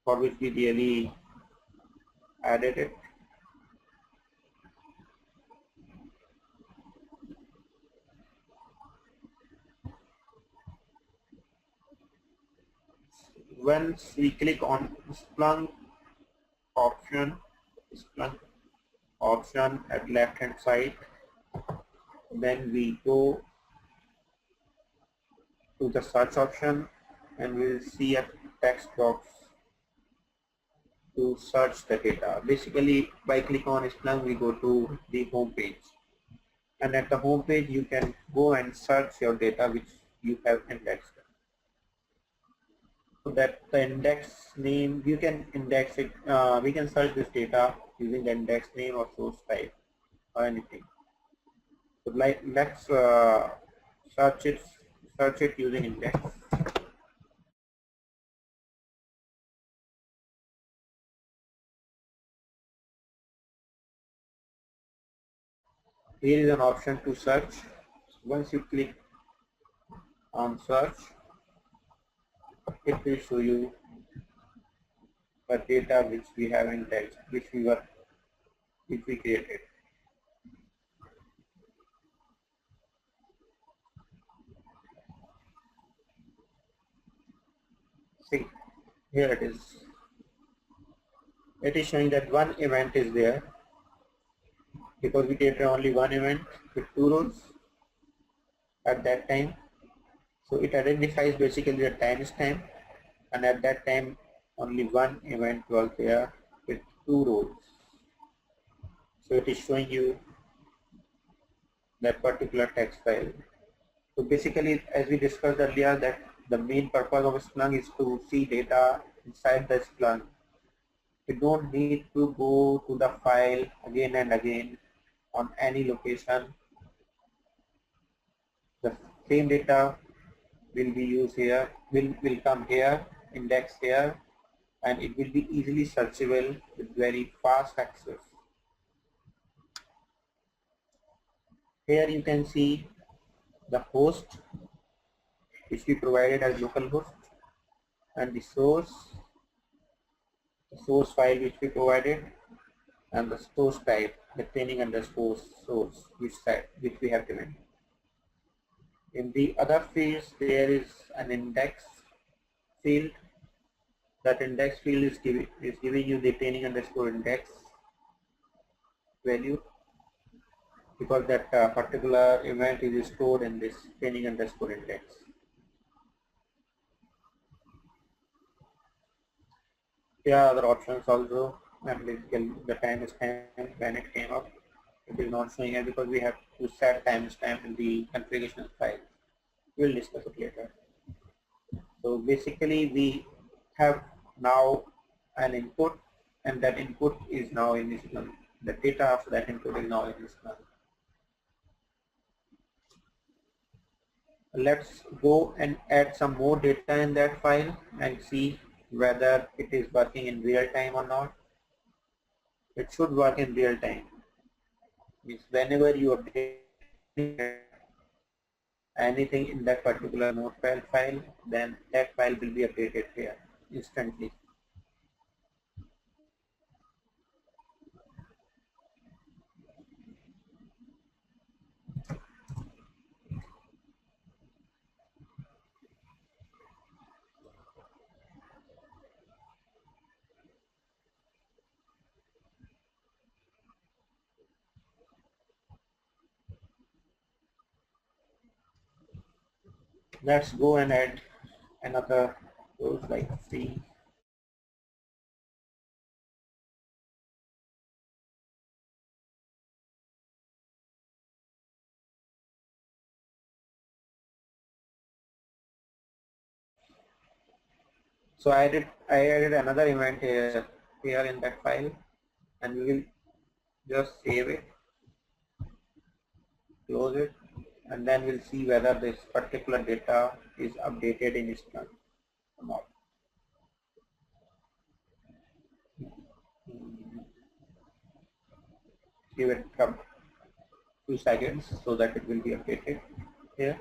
for which we really added it. Once we click on Splunk option at left hand side, then we go to the search option and we'll see a text box to search the data. Basically, by click on Splunk, we go to the home page, and at the home page you can go and search your data which you have indexed. So that the index name, you can index it, we can search this data using the index name or source type or anything. So let's search it using index. Here is an option to search. Once you click on search, it will show you the data which we have indexed, which we created. See, here it is. It is showing that one event is there because we created only one event with 2 rows at that time. So it identifies basically the timestamp, and at that time only one event was there with 2 rows. So it is showing you that particular text file. So basically, as we discussed earlier, that the main purpose of Splunk is to see data inside the Splunk. You don't need to go to the file again and again on any location. The same data will be used here, will come here, index here, and it will be easily searchable with very fast access. Here you can see the host which we provided as localhost, and the source file which we provided, and the source type, the training underscore source which we have given. In the other fields, there is an index field. That index field is giving you the training underscore index value, because that particular event is stored in this training underscore index. There are other options also, and the timestamp when it came up. It is not showing here because we have to set timestamp in the configuration file. We'll discuss it later. So basically, we have now an input, and that input is now in this Splunk. The data after that input is now in this Splunk. Let's go and add some more data in that file and see whether it is working in real time or not. It should work in real time. Means whenever you update anything in that particular notepad file, then that file will be updated here instantly. Let's go and add another rows like C. So I added another event here in that file, and we will just save it, close it, and then we'll see whether this particular data is updated in Splunk or not. Give it a few seconds so that it will be updated here.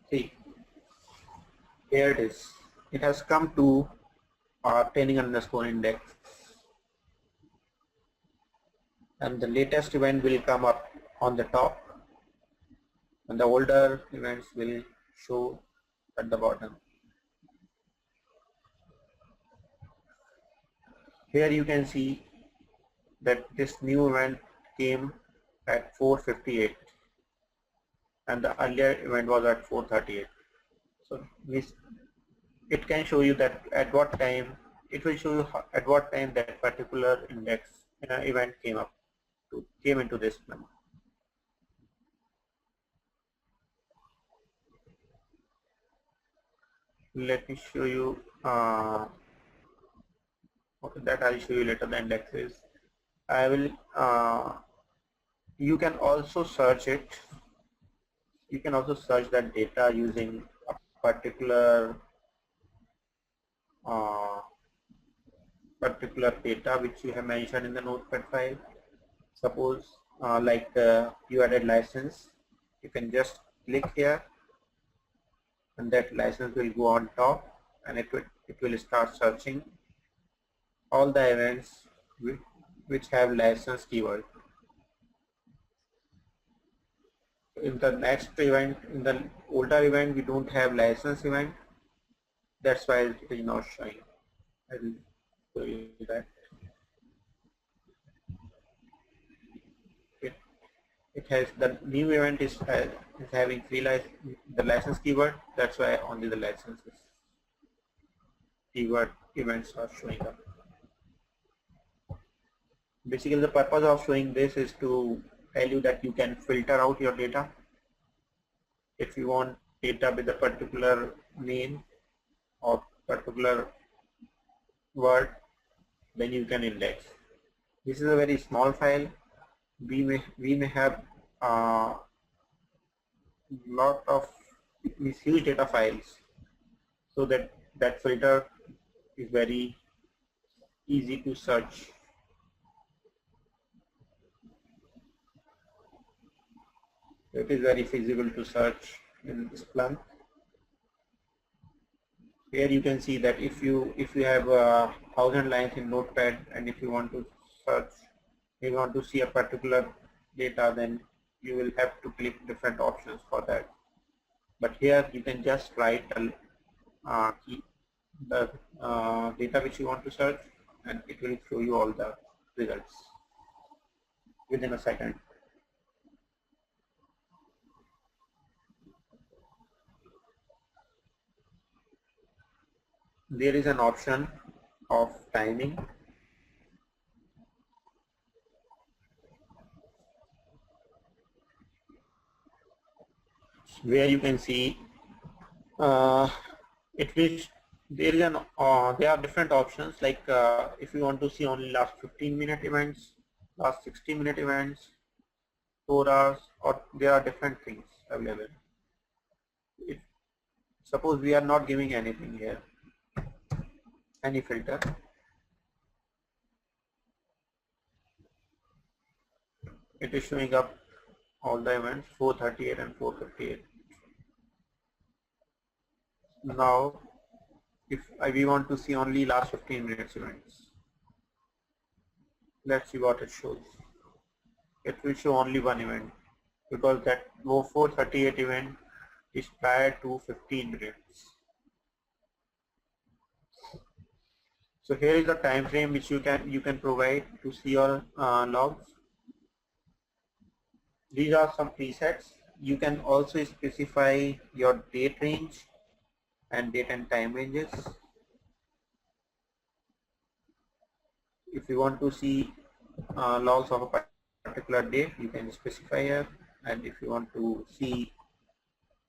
See, here it is. It has come to our training underscore index, and the latest event will come up on the top, and the older events will show at the bottom. Here you can see that this new event came at 4:58 and the earlier event was at 4:38. So it can show you that at what time, it will show you at what time that particular index event came into this number. Let me show you okay, that I'll show you later the indexes. I will you can also search it. You can also search that data using a particular data which you have mentioned in the notepad file. Suppose you added license, you can just click here and that license will go on top, and it will start searching all the events which have license keyword. In the next event, in the older event, we don't have license event, that's why it is not showing. I will show you that. It has the new event is having the license keyword, that's why only the licenses keyword events are showing up. Basically the purpose of showing this is to tell you that you can filter out your data. If you want data with a particular name or particular word, then you can index. This is a very small file. We may have lot of huge data files, so that filter is very easy to search. It is very feasible to search in Splunk. Here you can see that if you have 1,000 lines in Notepad, and if you want to search, you want to see a particular data, then you will have to click different options for that. But here you can just write the data which you want to search, and it will show you all the results within a second. There is an option of timing. Where you can see it will there are different options, like if you want to see only last 15-minute events, last 60-minute events, 4 hours, or there are different things available. If suppose we are not giving anything here, any filter, it is showing up all the events 438 and 458. Now if we want to see only last 15 minutes events, let's see what it shows. It will show only one event because that 438 event is prior to 15 minutes. So here is the time frame which you can provide to see your logs. These are some presets. You can also specify your date range and date and time ranges. If you want to see logs of a particular date, you can specify here, and if you want to see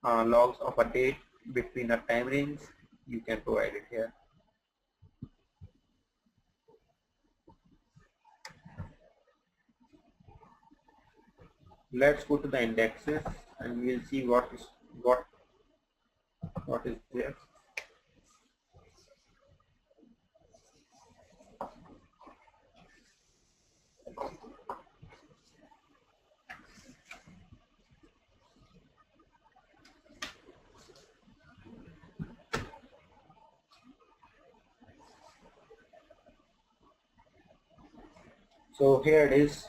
logs of a date between a time range, you can provide it here. Let's go to the indexes and we'll see what is there. So here it is.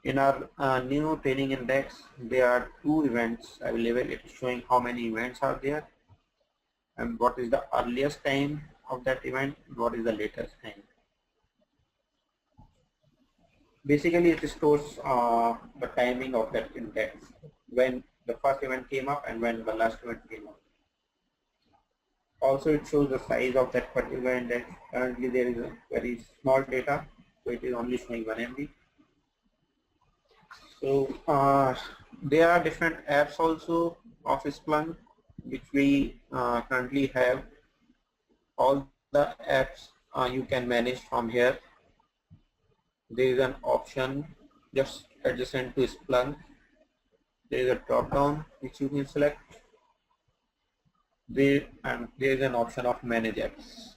In our new training index, there are 2 events available. It is showing how many events are there and what is the earliest time of that event, what is the latest time. Basically, it stores the timing of that index, when the first event came up and when the last event came up. Also, it shows the size of that particular index. Currently, there is a very small data, so it is only showing 1 MB. So there are different apps also of Splunk which we currently have. All the apps you can manage from here. There is an option just adjacent to Splunk. There is a drop down which you can select. There is an option of manage apps.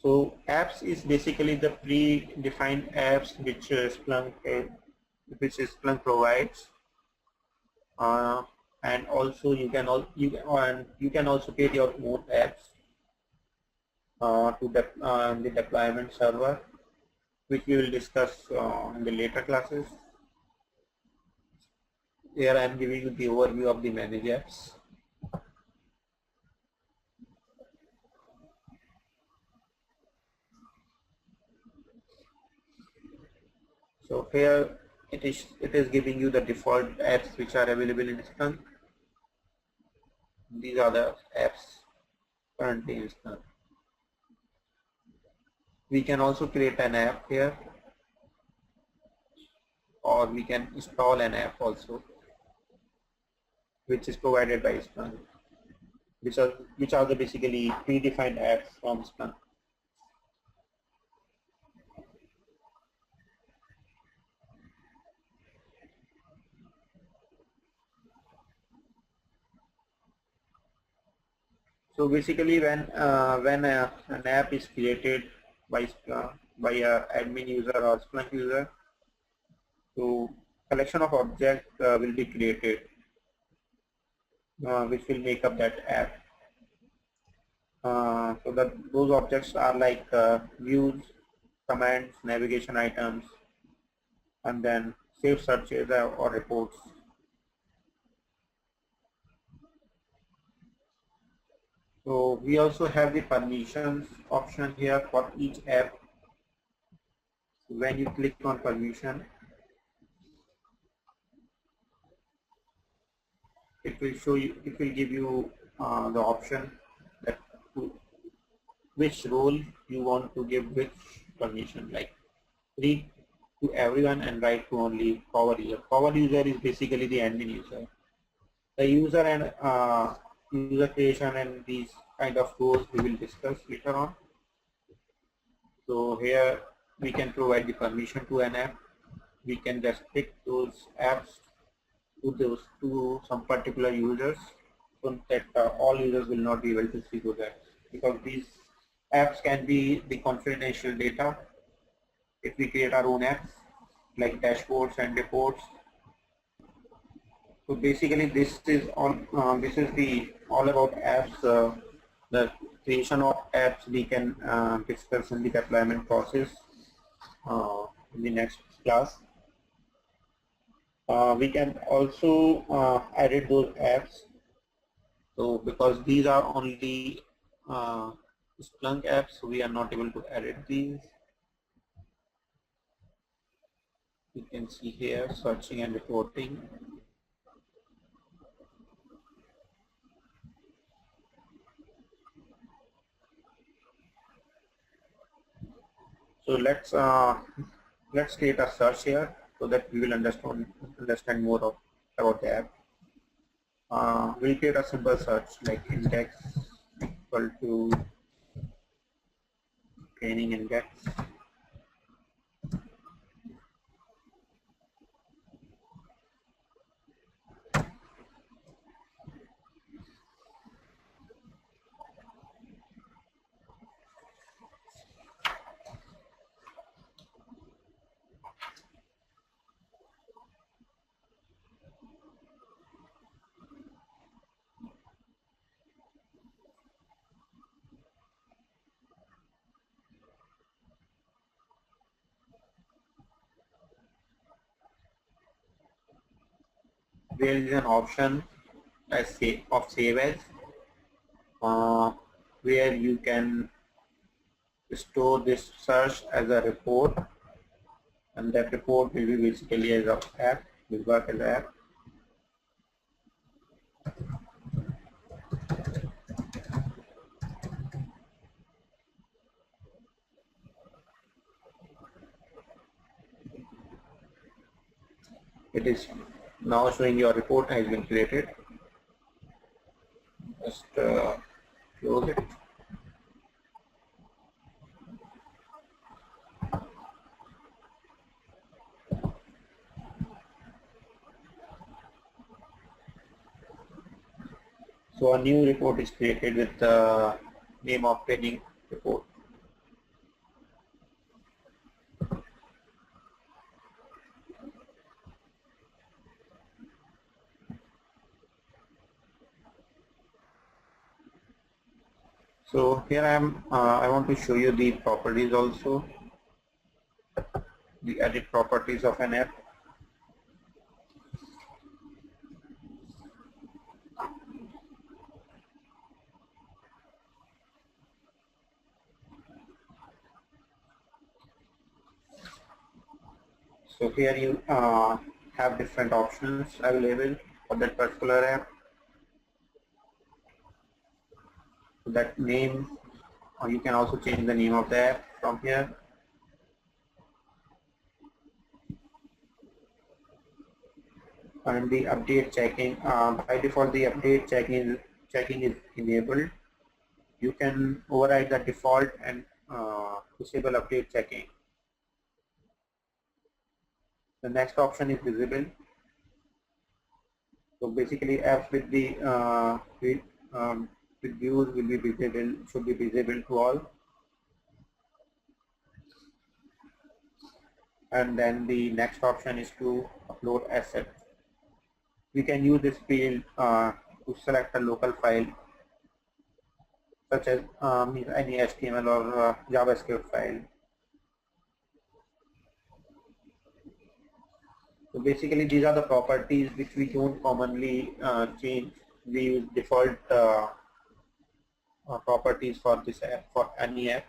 So apps is basically the pre-defined apps which Splunk provides, and also you can also create your own apps to the deployment server, which we will discuss in the later classes. Here I am giving you the overview of the manage apps. So here it is giving you the default apps which are available in Splunk. These are the apps currently in Splunk. We can also create an app here, or we can install an app also, which is provided by Splunk, which are the basically predefined apps from Splunk. So basically, when an app is created by a admin user or Splunk user, so collection of objects will be created, which will make up that app. So those objects are like views, commands, navigation items, and then saved searches or reports. So we also have the permissions option here for each app. When you click on permission, it will give you the option that which role you want to give which permission, like read to everyone and write to only power user. Power user is basically the admin user. The user and user creation and these kind of rules we will discuss later on. So here we can provide the permission to an app. We can restrict those apps to some particular users, so that all users will not be able to see those apps, because these apps can be the confidential data. If we create our own apps like dashboards and reports, so basically this is the all about apps. The creation of apps we can discuss in the deployment process in the next class. We can also edit those apps. So because these are only Splunk apps, so we are not able to edit these. You can see here searching and reporting. So let's create a search here so that we will understand more about the app. We'll create a simple search like index equal to training index. There is an option of save as, where you can store this search as a report, and that report will be basically as an app, will work as an app. It is now showing your report has been created. Just close it. So a new report is created with the name of training report. So here I want to show you the properties also, the edit properties of an app. So here you have different options available for that particular app. So that name, or you can also change the name of the app from here. And the update checking, by default the update checking is enabled. You can override the default and disable update checking. The next option is visible. So basically apps with the with views will be visible, should be visible to all. And then the next option is to upload asset. We can use this field to select a local file, such as any HTML or JavaScript file. So basically these are the properties which we don't commonly change. We use default properties for this app, for any app.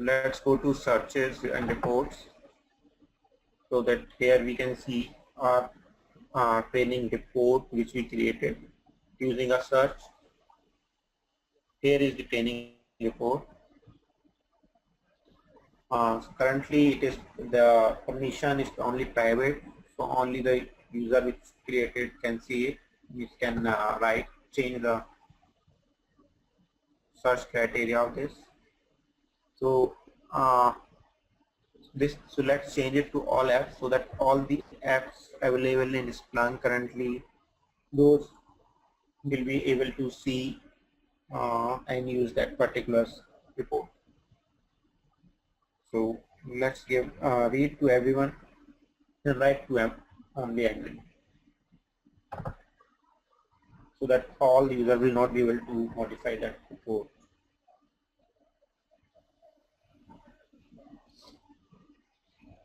So let's go to searches and reports, so that here we can see our training report which we created using a search. Here is the training report. Currently it is, the permission is only private, so only the user which created can see it, which can change the search criteria of this. So so let's change it to all apps, so that all the apps available in Splunk currently, those will be able to see and use that particular report. So let's give read to everyone and write to only admin, so that all user will not be able to modify that report.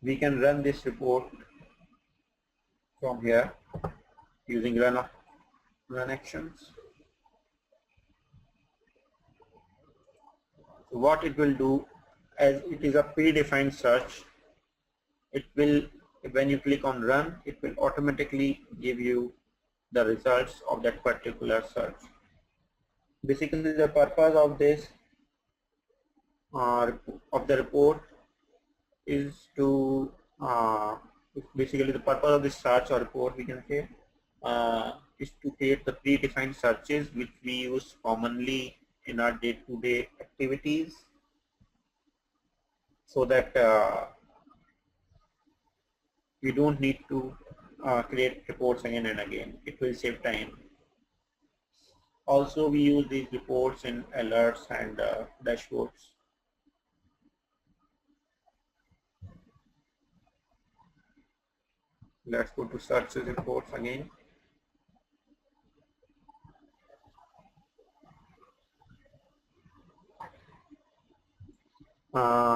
We can run this report from here using run actions. So what it will do, as it is a predefined search, it will, when you click on run, it will automatically give you the results of that particular search. Basically the purpose of this of the report is to basically the purpose of this search or report, we can say, is to create the predefined searches which we use commonly in our day-to-day activities, so that we don't need to create reports again and again. It will save time. Also, we use these reports in alerts and dashboards. Let's go to searches reports again.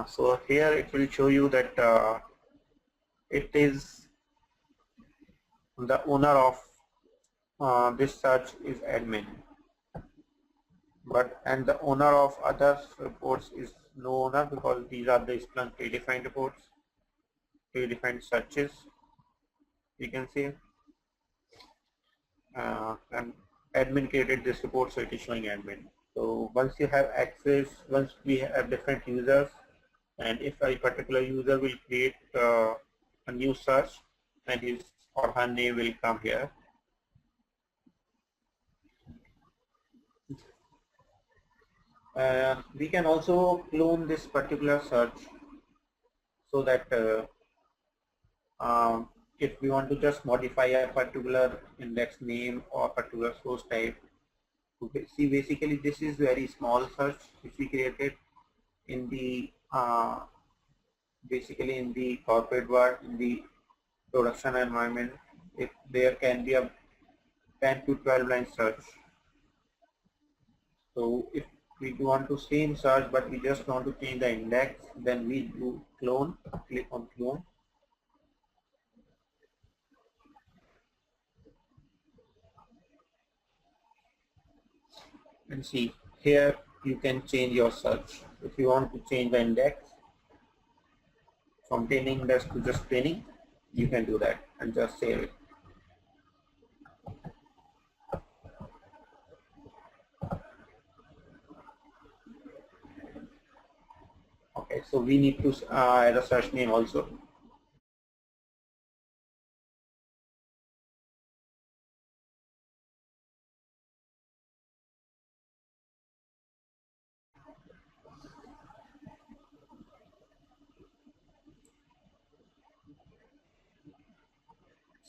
So here it will show you that it is the owner of this search is admin, and the owner of other reports is no owner, because these are the Splunk predefined reports, predefined searches, you can see. And admin created this report, so it is showing admin. So once you have access, once we have different users, and if a particular user will create a new search, and his or her name will come here. We can also clone this particular search, so that if we want to just modify a particular index name or particular source type, see, basically this is very small search which we created in the basically in the corporate world, in the production environment. If there can be a 10 to 12 line search. So if we want to same search but we just want to change the index, then we do clone, click on clone. And see, here you can change your search. If you want to change the index from training index to just training, you can do that and just save it. Okay, so we need to add a search name also.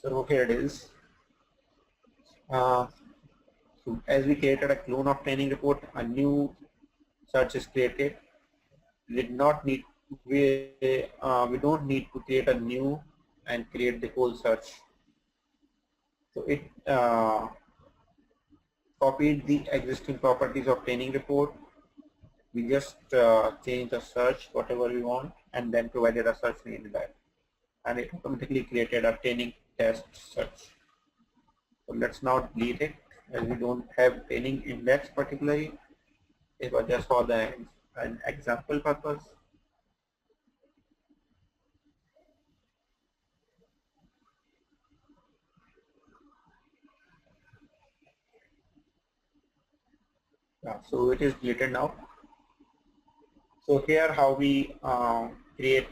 So here it is. So as we created a clone of training report, a new search is created. We don't need to create a new and create the whole search. So it copied the existing properties of training report. We just change the search whatever we want, and then provided a search name in that, and it automatically created a training test search. So let's now delete it, as we don't have training index particularly. It was just for an example purpose. So it is deleted now. So here how we create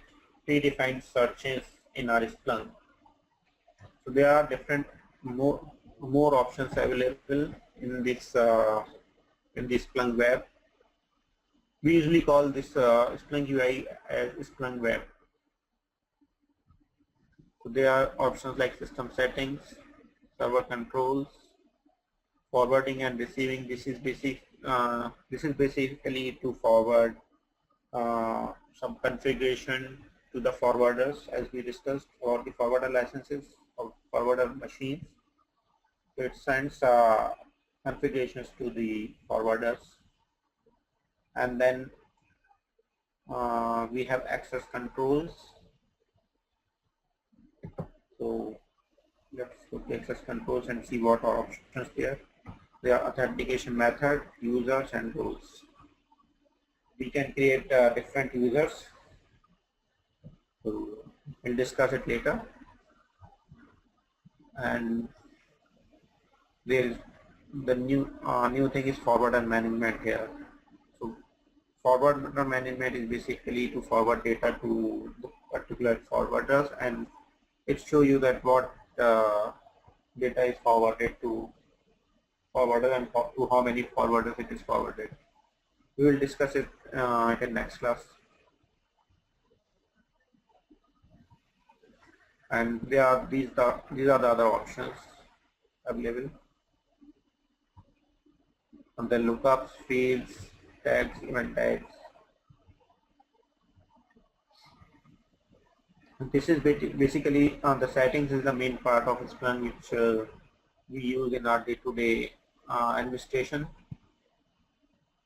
predefined searches in our Splunk. So there are different more options available in this Splunk web. We usually call this Splunk UI as Splunk web. So there are options like system settings, server controls, forwarding and receiving. This is basically to forward some configuration to the forwarders, as we discussed, or the forwarder licenses or forwarder machines. So it sends configurations to the forwarders, and then we have access controls. So let's look at access controls and see what are options there. There are authentication method, users, and roles. We can create different users. So we'll discuss it later. And there is the new thing is forwarder management here. So forwarder management is basically to forward data to the particular forwarders, and it shows you that what data is forwarded to forwarder and to how many forwarders it is forwarded. We will discuss it in next class. And these are the other options available. And the lookups, fields, tags, event tags. This is basically the settings is the main part of Splunk which we use in our day-to-day administration.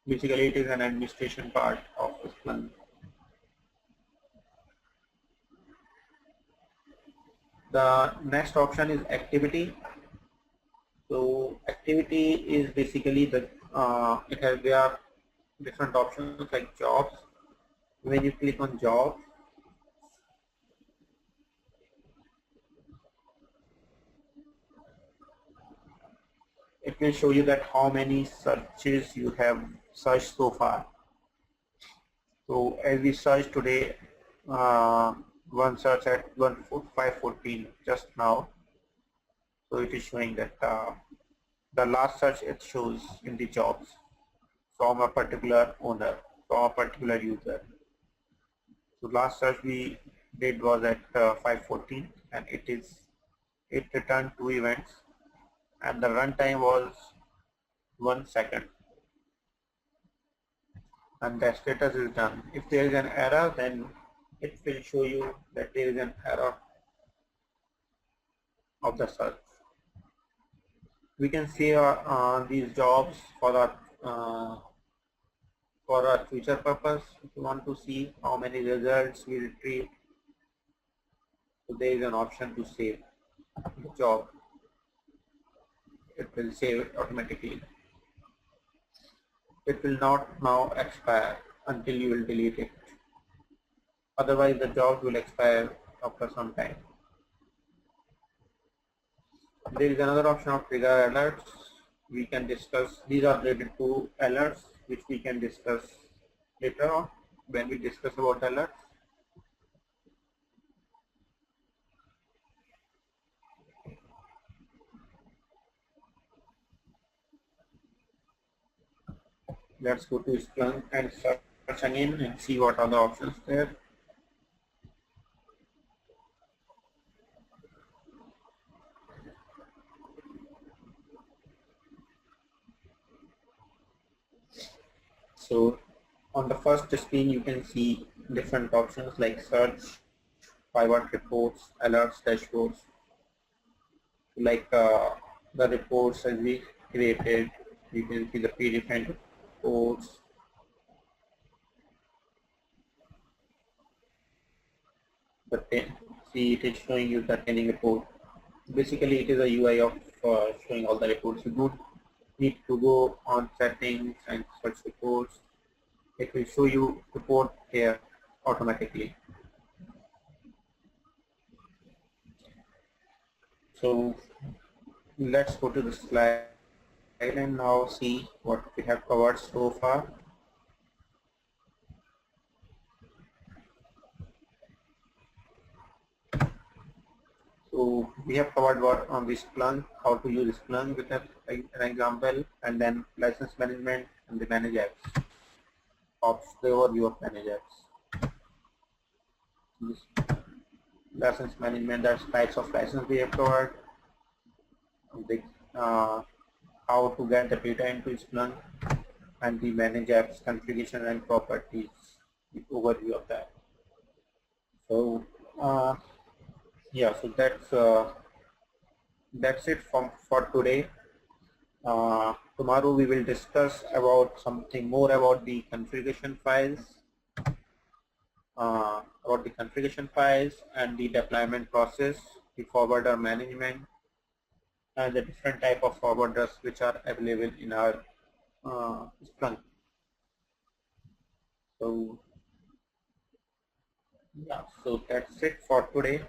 Basically, it is an administration part of Splunk. The next option is activity. So activity is basically there are different options like jobs. When you click on jobs, it will show you that how many searches you have searched so far. So as we search today, one search at 514 just now. So it is showing that the last search it shows in the jobs from a particular owner, from a particular user. So last search we did was at 514, and it returned 2 events, and the runtime was 1 second, and the status is done. If there is an error, then it will show you that there is an error of the search. We can see these jobs for our future purpose. If you want to see how many results we retrieve, so there is an option to save the job. It will save it automatically. It will not now expire until you will delete it. Otherwise, the job will expire after some time. There is another option of trigger alerts. We can discuss, these are related to alerts, which we can discuss later on when we discuss about alerts. Let's go to Splunk and search again and see what are the options there. So on the first screen you can see different options like search, pivot reports, alerts, dashboards. Like the reports as we created, you can see the predefined reports. But see, it is showing you the training report. Basically, it is a UI of showing all the reports. You don't need to go on settings and search reports. It will show you report here automatically. So let's go to the slide and now see what we have covered so far. So we have covered what on the Splunk, how to use Splunk with an example, and then license management and the manage apps. The overview of manage apps. This license management, that's types of license we have covered. The, how to get the data into Splunk, and the manage apps configuration and properties. The overview of that. So yeah, so that's it for today. Tomorrow we will discuss about something more about the configuration files, and the deployment process, the forwarder management, and the different type of forwarders which are available in our Splunk. So yeah, so that's it for today.